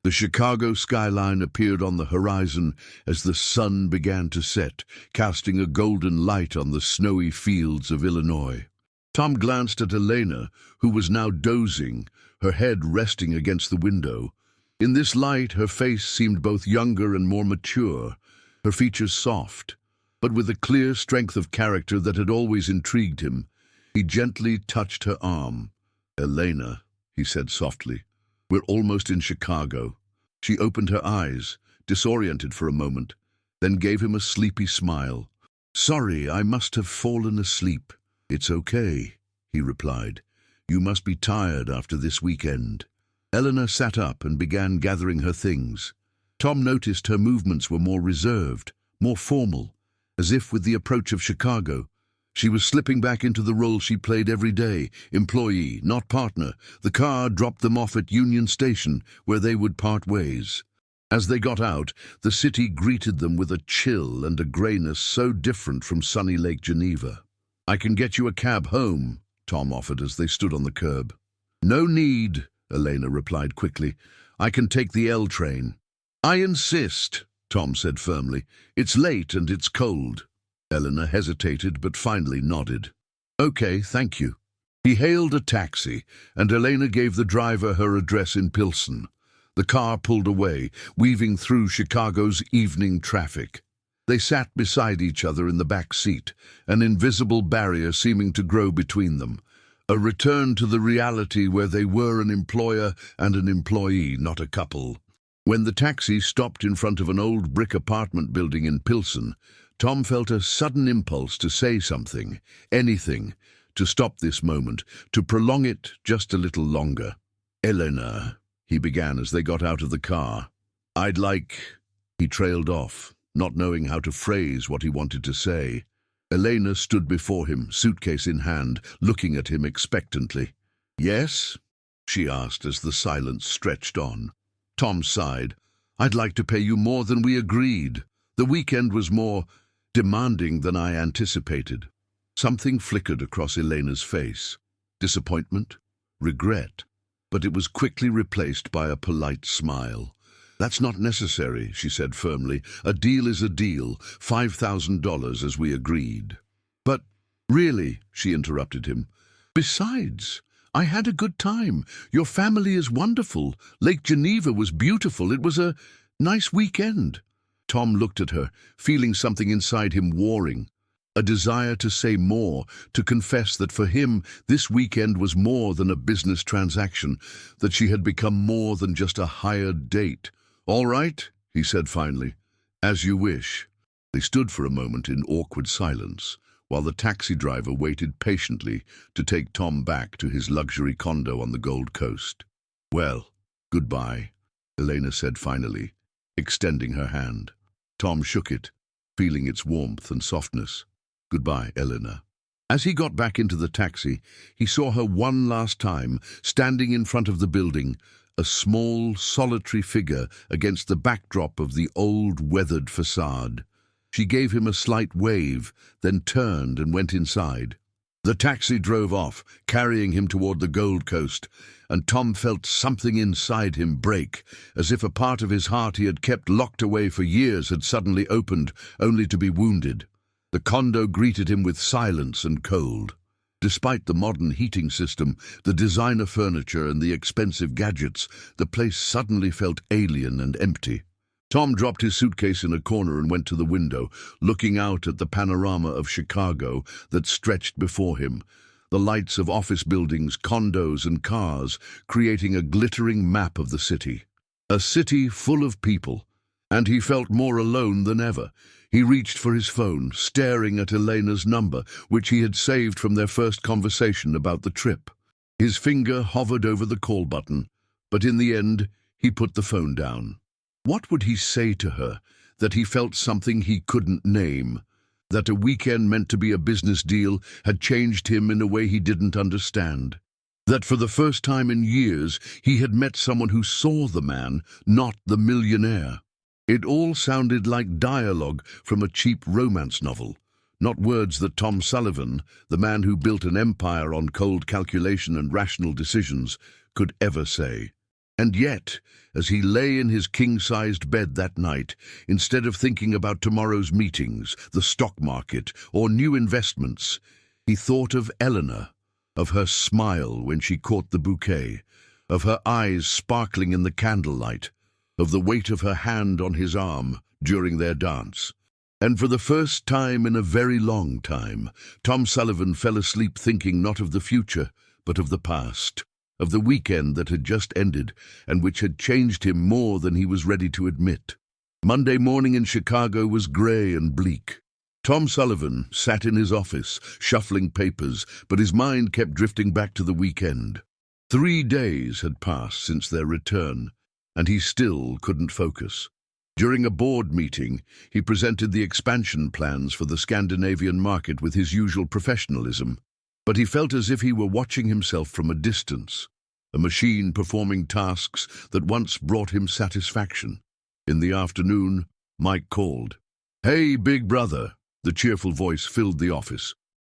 The Chicago skyline appeared on the horizon as the sun began to set, casting a golden light on the snowy fields of Illinois. Tom glanced at Elena, who was now dozing, her head resting against the window. In this light, her face seemed both younger and more mature, her features soft, but with a clear strength of character that had always intrigued him. He gently touched her arm. "Elena," he said softly, "we're almost in Chicago." She opened her eyes, disoriented for a moment, then gave him a sleepy smile. "Sorry, I must have fallen asleep." "It's okay," he replied. "You must be tired after this weekend." Eleanor sat up and began gathering her things. Tom noticed her movements were more reserved, more formal, as if with the approach of Chicago. She was slipping back into the role she played every day, employee, not partner. The car dropped them off at Union Station, where they would part ways. As they got out, the city greeted them with a chill and a grayness so different from sunny Lake Geneva. "I can get you a cab home," Tom offered as they stood on the curb. "No need," Elena replied quickly. "I can take the L train." "I insist," Tom said firmly. "It's late and it's cold." Eleanor hesitated but finally nodded. "Okay, thank you." He hailed a taxi, and Elena gave the driver her address in Pilsen. The car pulled away, weaving through Chicago's evening traffic. They sat beside each other in the back seat, an invisible barrier seeming to grow between them. A return to the reality where they were an employer and an employee, not a couple. When the taxi stopped in front of an old brick apartment building in Pilsen, Tom felt a sudden impulse to say something, anything, to stop this moment, to prolong it just a little longer. "Eleanor," he began as they got out of the car. "I'd like—" He trailed off, not knowing how to phrase what he wanted to say. Elena stood before him, suitcase in hand, looking at him expectantly. "Yes?" she asked as the silence stretched on. Tom sighed. "I'd like to pay you more than we agreed. The weekend was more demanding than I anticipated." Something flickered across Elena's face. Disappointment? Regret? But it was quickly replaced by a polite smile. "That's not necessary," she said firmly. "A deal is a deal, $5,000 as we agreed." "But really," she interrupted him. "Besides, I had a good time. Your family is wonderful. Lake Geneva was beautiful. It was a nice weekend." Tom looked at her, feeling something inside him warring. A desire to say more, to confess that for him this weekend was more than a business transaction, that she had become more than just a hired date. "All right," he said finally. "As you wish." They stood for a moment in awkward silence, while the taxi driver waited patiently to take Tom back to his luxury condo on the Gold Coast. "Well, goodbye," Elena said finally, extending her hand. Tom shook it, feeling its warmth and softness. "Goodbye, Eleanor." As he got back into the taxi, he saw her one last time, standing in front of the building, a small, solitary figure against the backdrop of the old, weathered facade. She gave him a slight wave, then turned and went inside. The taxi drove off, carrying him toward the Gold Coast, and Tom felt something inside him break, as if a part of his heart he had kept locked away for years had suddenly opened, only to be wounded. The condo greeted him with silence and cold. Despite the modern heating system, the designer furniture and the expensive gadgets, the place suddenly felt alien and empty. Tom dropped his suitcase in a corner and went to the window, looking out at the panorama of Chicago that stretched before him, the lights of office buildings, condos, and cars creating a glittering map of the city. A city full of people, And he felt more alone than ever. He reached for his phone, staring at Elena's number, which he had saved from their first conversation about the trip. His finger hovered over the call button, but in the end, he put the phone down. What would he say to her? That he felt something he couldn't name? That a weekend meant to be a business deal had changed him in a way he didn't understand? That for the first time in years, he had met someone who saw the man, not the millionaire? It all sounded like dialogue from a cheap romance novel, not words that Tom Sullivan, the man who built an empire on cold calculation and rational decisions, could ever say. And yet, as he lay in his king-sized bed that night, instead of thinking about tomorrow's meetings, the stock market, or new investments, he thought of Eleanor, of her smile when she caught the bouquet, of her eyes sparkling in the candlelight, of the weight of her hand on his arm during their dance. And for the first time in a very long time, Tom Sullivan fell asleep thinking not of the future, but of the past, of the weekend that had just ended and which had changed him more than he was ready to admit. Monday morning in Chicago was grey and bleak. Tom Sullivan sat in his office, shuffling papers, but his mind kept drifting back to the weekend. 3 days had passed since their return, and he still couldn't focus. During a board meeting, he presented the expansion plans for the Scandinavian market with his usual professionalism, but he felt as if he were watching himself from a distance, a machine performing tasks that once brought him satisfaction. In the afternoon, Mike called. "Hey, big brother," the cheerful voice filled the office.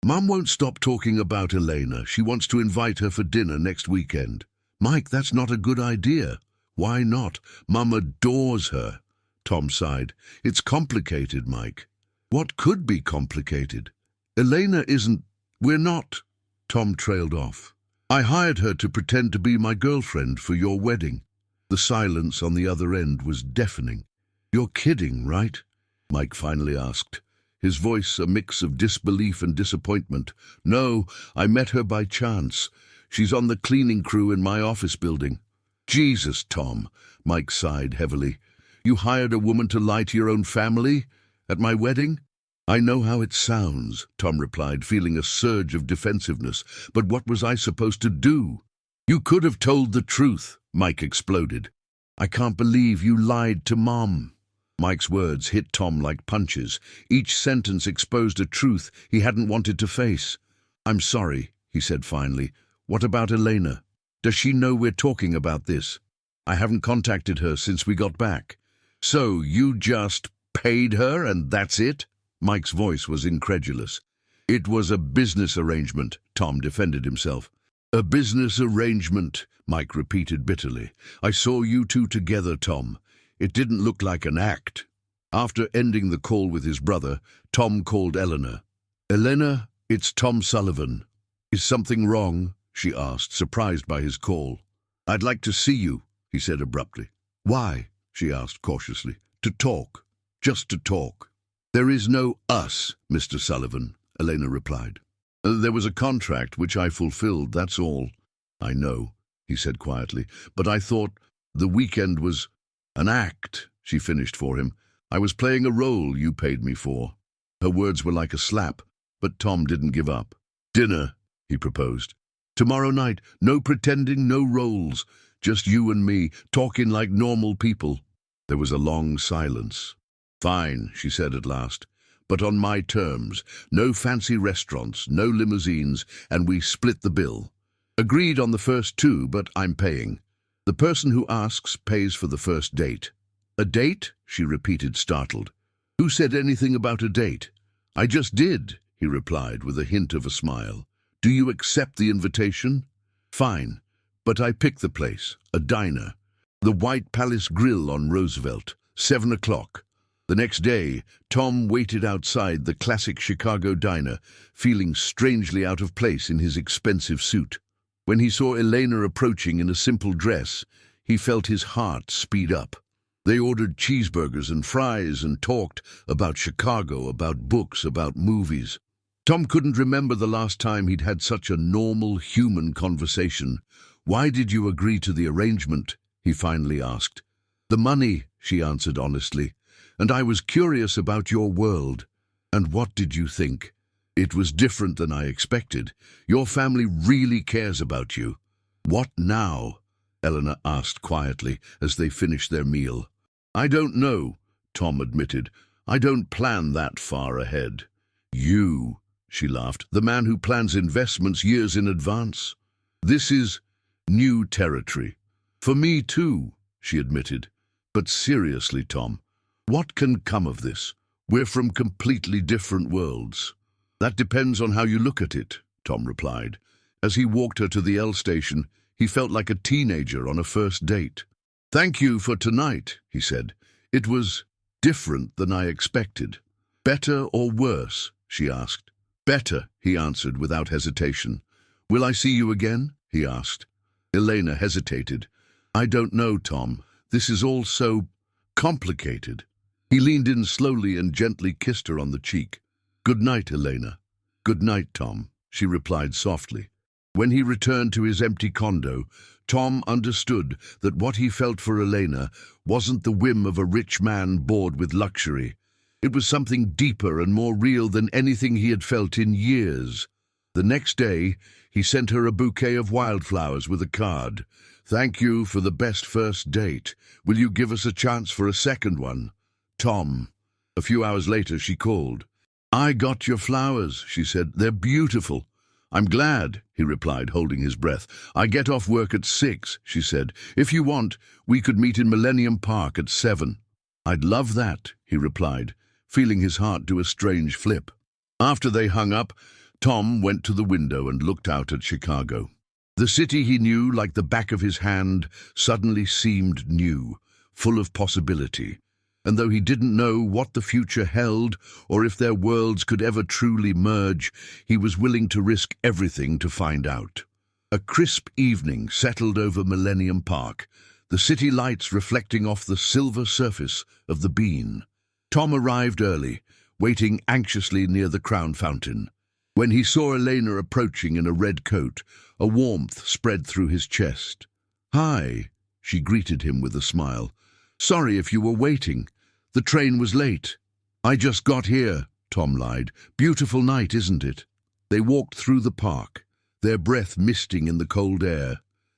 "Mum won't stop talking about Elena. She wants to invite her for dinner next weekend." "Mike, that's not a good idea." "Why not? Mum adores her." Tom sighed. "It's complicated, Mike." "What could be complicated?" "Elena isn't... We're not..." Tom trailed off. "I hired her to pretend to be my girlfriend for your wedding." The silence on the other end was deafening. "You're kidding, right?" Mike finally asked, his voice a mix of disbelief and disappointment. "No, I met her by chance. She's on the cleaning crew in my office building." "Jesus, Tom," Mike sighed heavily. "You hired a woman to lie to your own family? At my wedding?" "I know how it sounds," Tom replied, feeling a surge of defensiveness. "But what was I supposed to do?" "You could have told the truth," Mike exploded. "I can't believe you lied to Mom." Mike's words hit Tom like punches. Each sentence exposed a truth he hadn't wanted to face. "I'm sorry," he said finally. "What about Elena? Does she know we're talking about this?" "I haven't contacted her since we got back." "So you just paid her and that's it?" Mike's voice was incredulous. "It was a business arrangement," Tom defended himself. "A business arrangement," Mike repeated bitterly. "I saw you two together, Tom. It didn't look like an act." After ending the call with his brother, Tom called Eleanor. "Elena, it's Tom Sullivan." "Is something wrong?" she asked, surprised by his call. "I'd like to see you," he said abruptly. "Why?" she asked cautiously. "To talk. Just to talk." "There is no us, Mr. Sullivan," Elena replied. "There was a contract which I fulfilled, that's all." "I know," he said quietly, "but I thought the weekend was..." "An act," she finished for him. "I was playing a role you paid me for." Her words were like a slap, but Tom didn't give up. "Dinner," he proposed. "Tomorrow night, no pretending, no roles. Just you and me, talking like normal people." There was a long silence. "Fine," she said at last, "but on my terms. No fancy restaurants, no limousines, and we split the bill. Agreed on the first 2, but I'm paying. The person who asks pays for the first date." "A date?" she repeated, startled. "Who said anything about a date?" "I just did," he replied with a hint of a smile. "Do you accept the invitation?" "Fine, but I picked the place, a diner. The White Palace Grill on Roosevelt, 7 o'clock. The next day, Tom waited outside the classic Chicago diner, feeling strangely out of place in his expensive suit. When he saw Elena approaching in a simple dress, he felt his heart speed up. They ordered cheeseburgers and fries and talked about Chicago, about books, about movies. Tom couldn't remember the last time he'd had such a normal, human conversation. "Why did you agree to the arrangement?" he finally asked. The money, she answered honestly, and I was curious about your world. And what did you think? It was different than I expected. Your family really cares about you. What now? Eleanor asked quietly as they finished their meal. I don't know, Tom admitted. I don't plan that far ahead. You, she laughed, the man who plans investments years in advance. This is new territory. For me too, she admitted. But seriously, Tom, what can come of this? We're from completely different worlds. That depends on how you look at it, Tom replied. As he walked her to the L station, he felt like a teenager on a first date. Thank you for tonight, he said. It was different than I expected. Better or worse, she asked. Better, he answered without hesitation. Will I see you again? He asked. Elena hesitated. I don't know, Tom. This is all so complicated. He leaned in slowly and gently kissed her on the cheek. Good night, Elena. Good night, Tom, she replied softly. When he returned to his empty condo, Tom understood that what he felt for Elena wasn't the whim of a rich man bored with luxury. It was something deeper and more real than anything he had felt in years. The next day, he sent her a bouquet of wildflowers with a card. Thank you for the best first date. Will you give us a chance for a second one? Tom. A few hours later, she called. I got your flowers, she said. They're beautiful. I'm glad, he replied, holding his breath. I get off work at 6, she said. If you want, we could meet in Millennium Park at 7. I'd love that, he replied, feeling his heart do a strange flip. After they hung up, Tom went to the window and looked out at Chicago. The city he knew like the back of his hand suddenly seemed new, full of possibility. And though he didn't know what the future held or if their worlds could ever truly merge, he was willing to risk everything to find out. A crisp evening settled over Millennium Park, the city lights reflecting off the silver surface of the Bean. Tom arrived early, waiting anxiously near the Crown Fountain. When he saw Elena approaching in a red coat, a warmth spread through his chest. Hi, she greeted him with a smile. Sorry if you were waiting. The train was late. I just got here, Tom lied. Beautiful night, isn't it? They walked through the park, their breath misting in the cold air.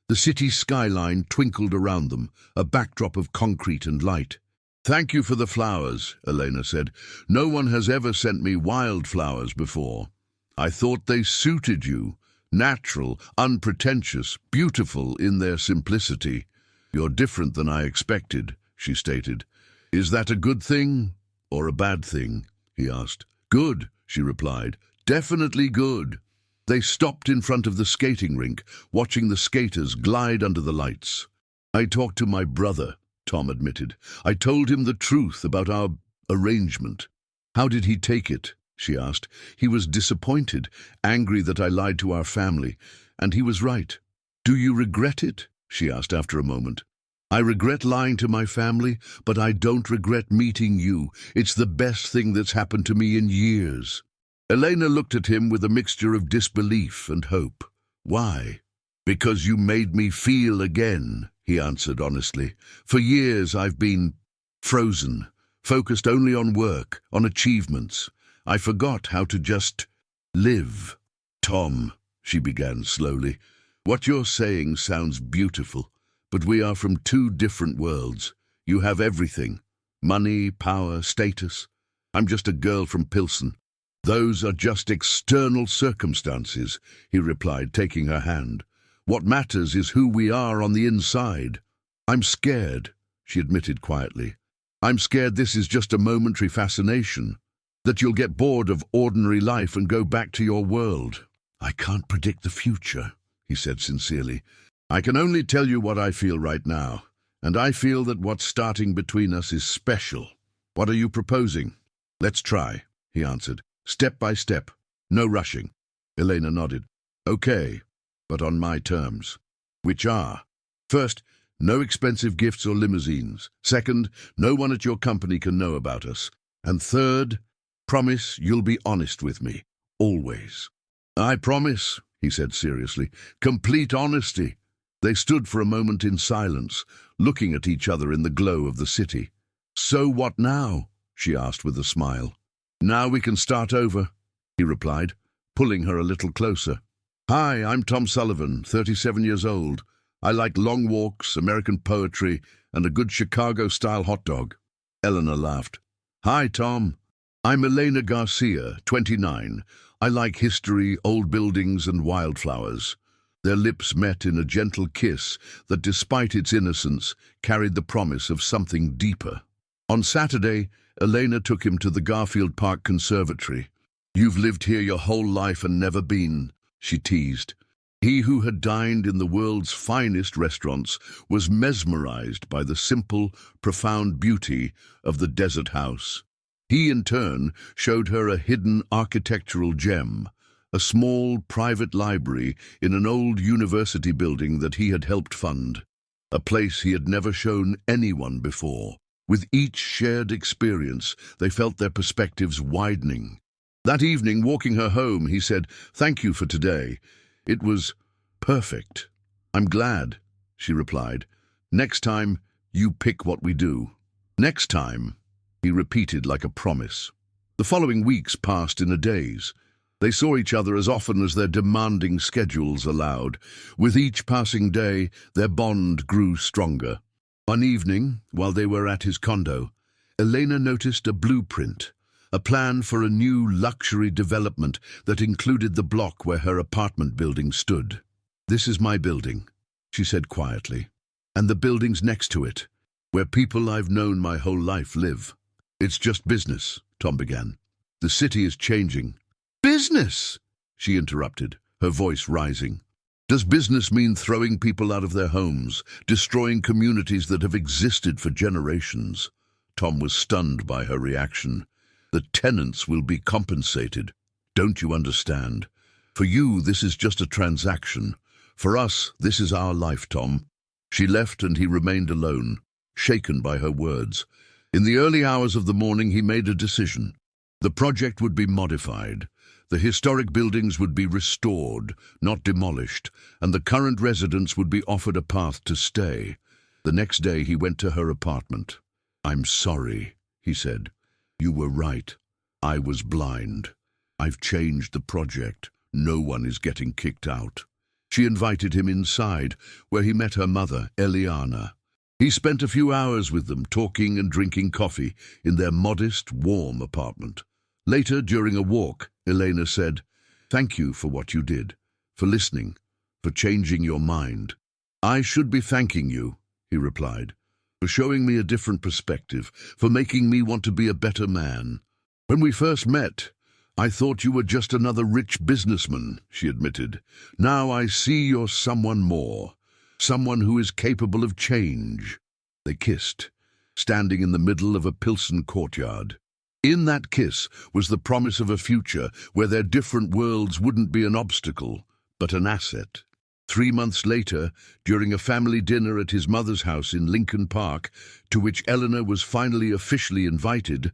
The city's skyline twinkled around them, a backdrop of concrete and light. Thank you for the flowers, Elena said. No one has ever sent me wildflowers before. I thought they suited you. Natural, unpretentious, beautiful in their simplicity. You're different than I expected, she stated. Is that a good thing or a bad thing? He asked. Good, she replied. Definitely good. They stopped in front of the skating rink, watching the skaters glide under the lights. I talked to my brother, Tom admitted. I told him the truth about our arrangement. How did he take it? She asked. He was disappointed, angry that I lied to our family, and he was right. Do you regret it? She asked after a moment. I regret lying to my family, but I don't regret meeting you. It's the best thing that's happened to me in years. Elena looked at him with a mixture of disbelief and hope. Why? Because you made me feel again, he answered honestly. For years I've been frozen, focused only on work, on achievements. I forgot how to just live. Tom, she began slowly, what you're saying sounds beautiful, but we are from two different worlds. You have everything. Money, power, status. I'm just a girl from Pilsen. Those are just external circumstances, he replied, taking her hand. What matters is who we are on the inside. I'm scared, she admitted quietly. I'm scared this is just a momentary fascination, that you'll get bored of ordinary life and go back to your world. I can't predict the future, he said sincerely. I can only tell you what I feel right now, and I feel that what's starting between us is special. What are you proposing? Let's try, he answered, step by step, no rushing. Elena nodded. Okay, but on my terms. Which are? First, no expensive gifts or limousines. Second, no one at your company can know about us. And third, promise you'll be honest with me, always. I promise, he said seriously. Complete honesty. They stood for a moment in silence, looking at each other in the glow of the city. "So what now?" she asked with a smile. "Now we can start over," he replied, pulling her a little closer. "Hi, I'm Tom Sullivan, 37 years old. I like long walks, American poetry, and a good Chicago-style hot dog." Eleanor laughed. "Hi, Tom. I'm Elena Garcia, 29. I like history, old buildings, and wildflowers." Their lips met in a gentle kiss that, despite its innocence, carried the promise of something deeper. On Saturday, Elena took him to the Garfield Park Conservatory. "You've lived here your whole life and never been," she teased. He who had dined in the world's finest restaurants was mesmerized by the simple, profound beauty of the desert house. He, in turn, showed her a hidden architectural gem, a small private library in an old university building that he had helped fund, a place he had never shown anyone before. With each shared experience, they felt their perspectives widening. That evening, walking her home, he said, "Thank you for today. It was perfect." "I'm glad," she replied. "Next time, you pick what we do." "Next time," he repeated like a promise. The following weeks passed in a daze. They saw each other as often as their demanding schedules allowed. With each passing day, their bond grew stronger. One evening, while they were at his condo, Elena noticed a blueprint, a plan for a new luxury development that included the block where her apartment building stood. "This is my building," she said quietly, "and the buildings next to it, where people I've known my whole life live." "It's just business," Tom began. "The city is changing." "Business?" she interrupted, her voice rising. "Does business mean throwing people out of their homes, destroying communities that have existed for generations?" Tom was stunned by her reaction. "The tenants will be compensated. Don't you understand? For you, this is just a transaction. For us, this is our life, Tom." She left and he remained alone, shaken by her words. In the early hours of the morning, he made a decision. The project would be modified. The historic buildings would be restored, not demolished, and the current residents would be offered a path to stay. The next day he went to her apartment. "I'm sorry," he said. "You were right. I was blind. I've changed the project. No one is getting kicked out." She invited him inside, where he met her mother, Eliana. He spent a few hours with them, talking and drinking coffee in their modest, warm apartment. Later, during a walk, Elena said, "Thank you for what you did, for listening, for changing your mind." "I should be thanking you," he replied, "for showing me a different perspective, for making me want to be a better man. When we first met, I thought you were just another rich businessman," she admitted. "Now I see you're someone more, someone who is capable of change." They kissed, standing in the middle of a Pilsen courtyard. In that kiss was the promise of a future where their different worlds wouldn't be an obstacle, but an asset. 3 months later, during a family dinner at his mother's house in Lincoln Park, to which Eleanor was finally officially invited,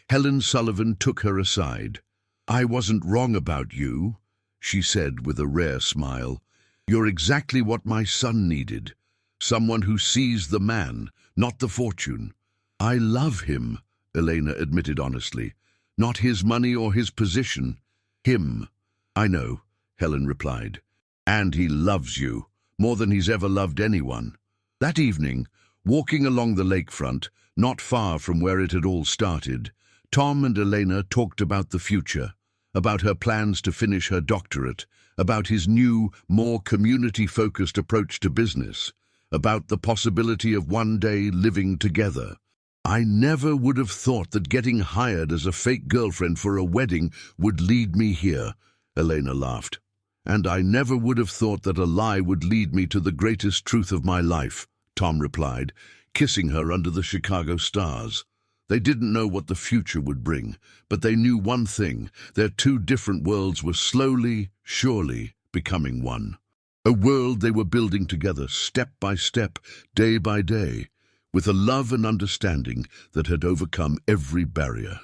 Helen Sullivan took her aside. "I wasn't wrong about you," she said with a rare smile. "You're exactly what my son needed. Someone who sees the man, not the fortune." "I love him," Elena admitted honestly. "Not his money or his position. Him." "I know," Helen replied. "And he loves you, more than he's ever loved anyone." That evening, walking along the lakefront, not far from where it had all started, Tom and Elena talked about the future, about her plans to finish her doctorate, about his new, more community-focused approach to business, about the possibility of one day living together. "I never would have thought that getting hired as a fake girlfriend for a wedding would lead me here," Elena laughed. "And I never would have thought that a lie would lead me to the greatest truth of my life," Tom replied, kissing her under the Chicago stars. They didn't know what the future would bring, but they knew one thing: their two different worlds were slowly, surely becoming one. A world they were building together, step by step, day by day, with a love and understanding that had overcome every barrier.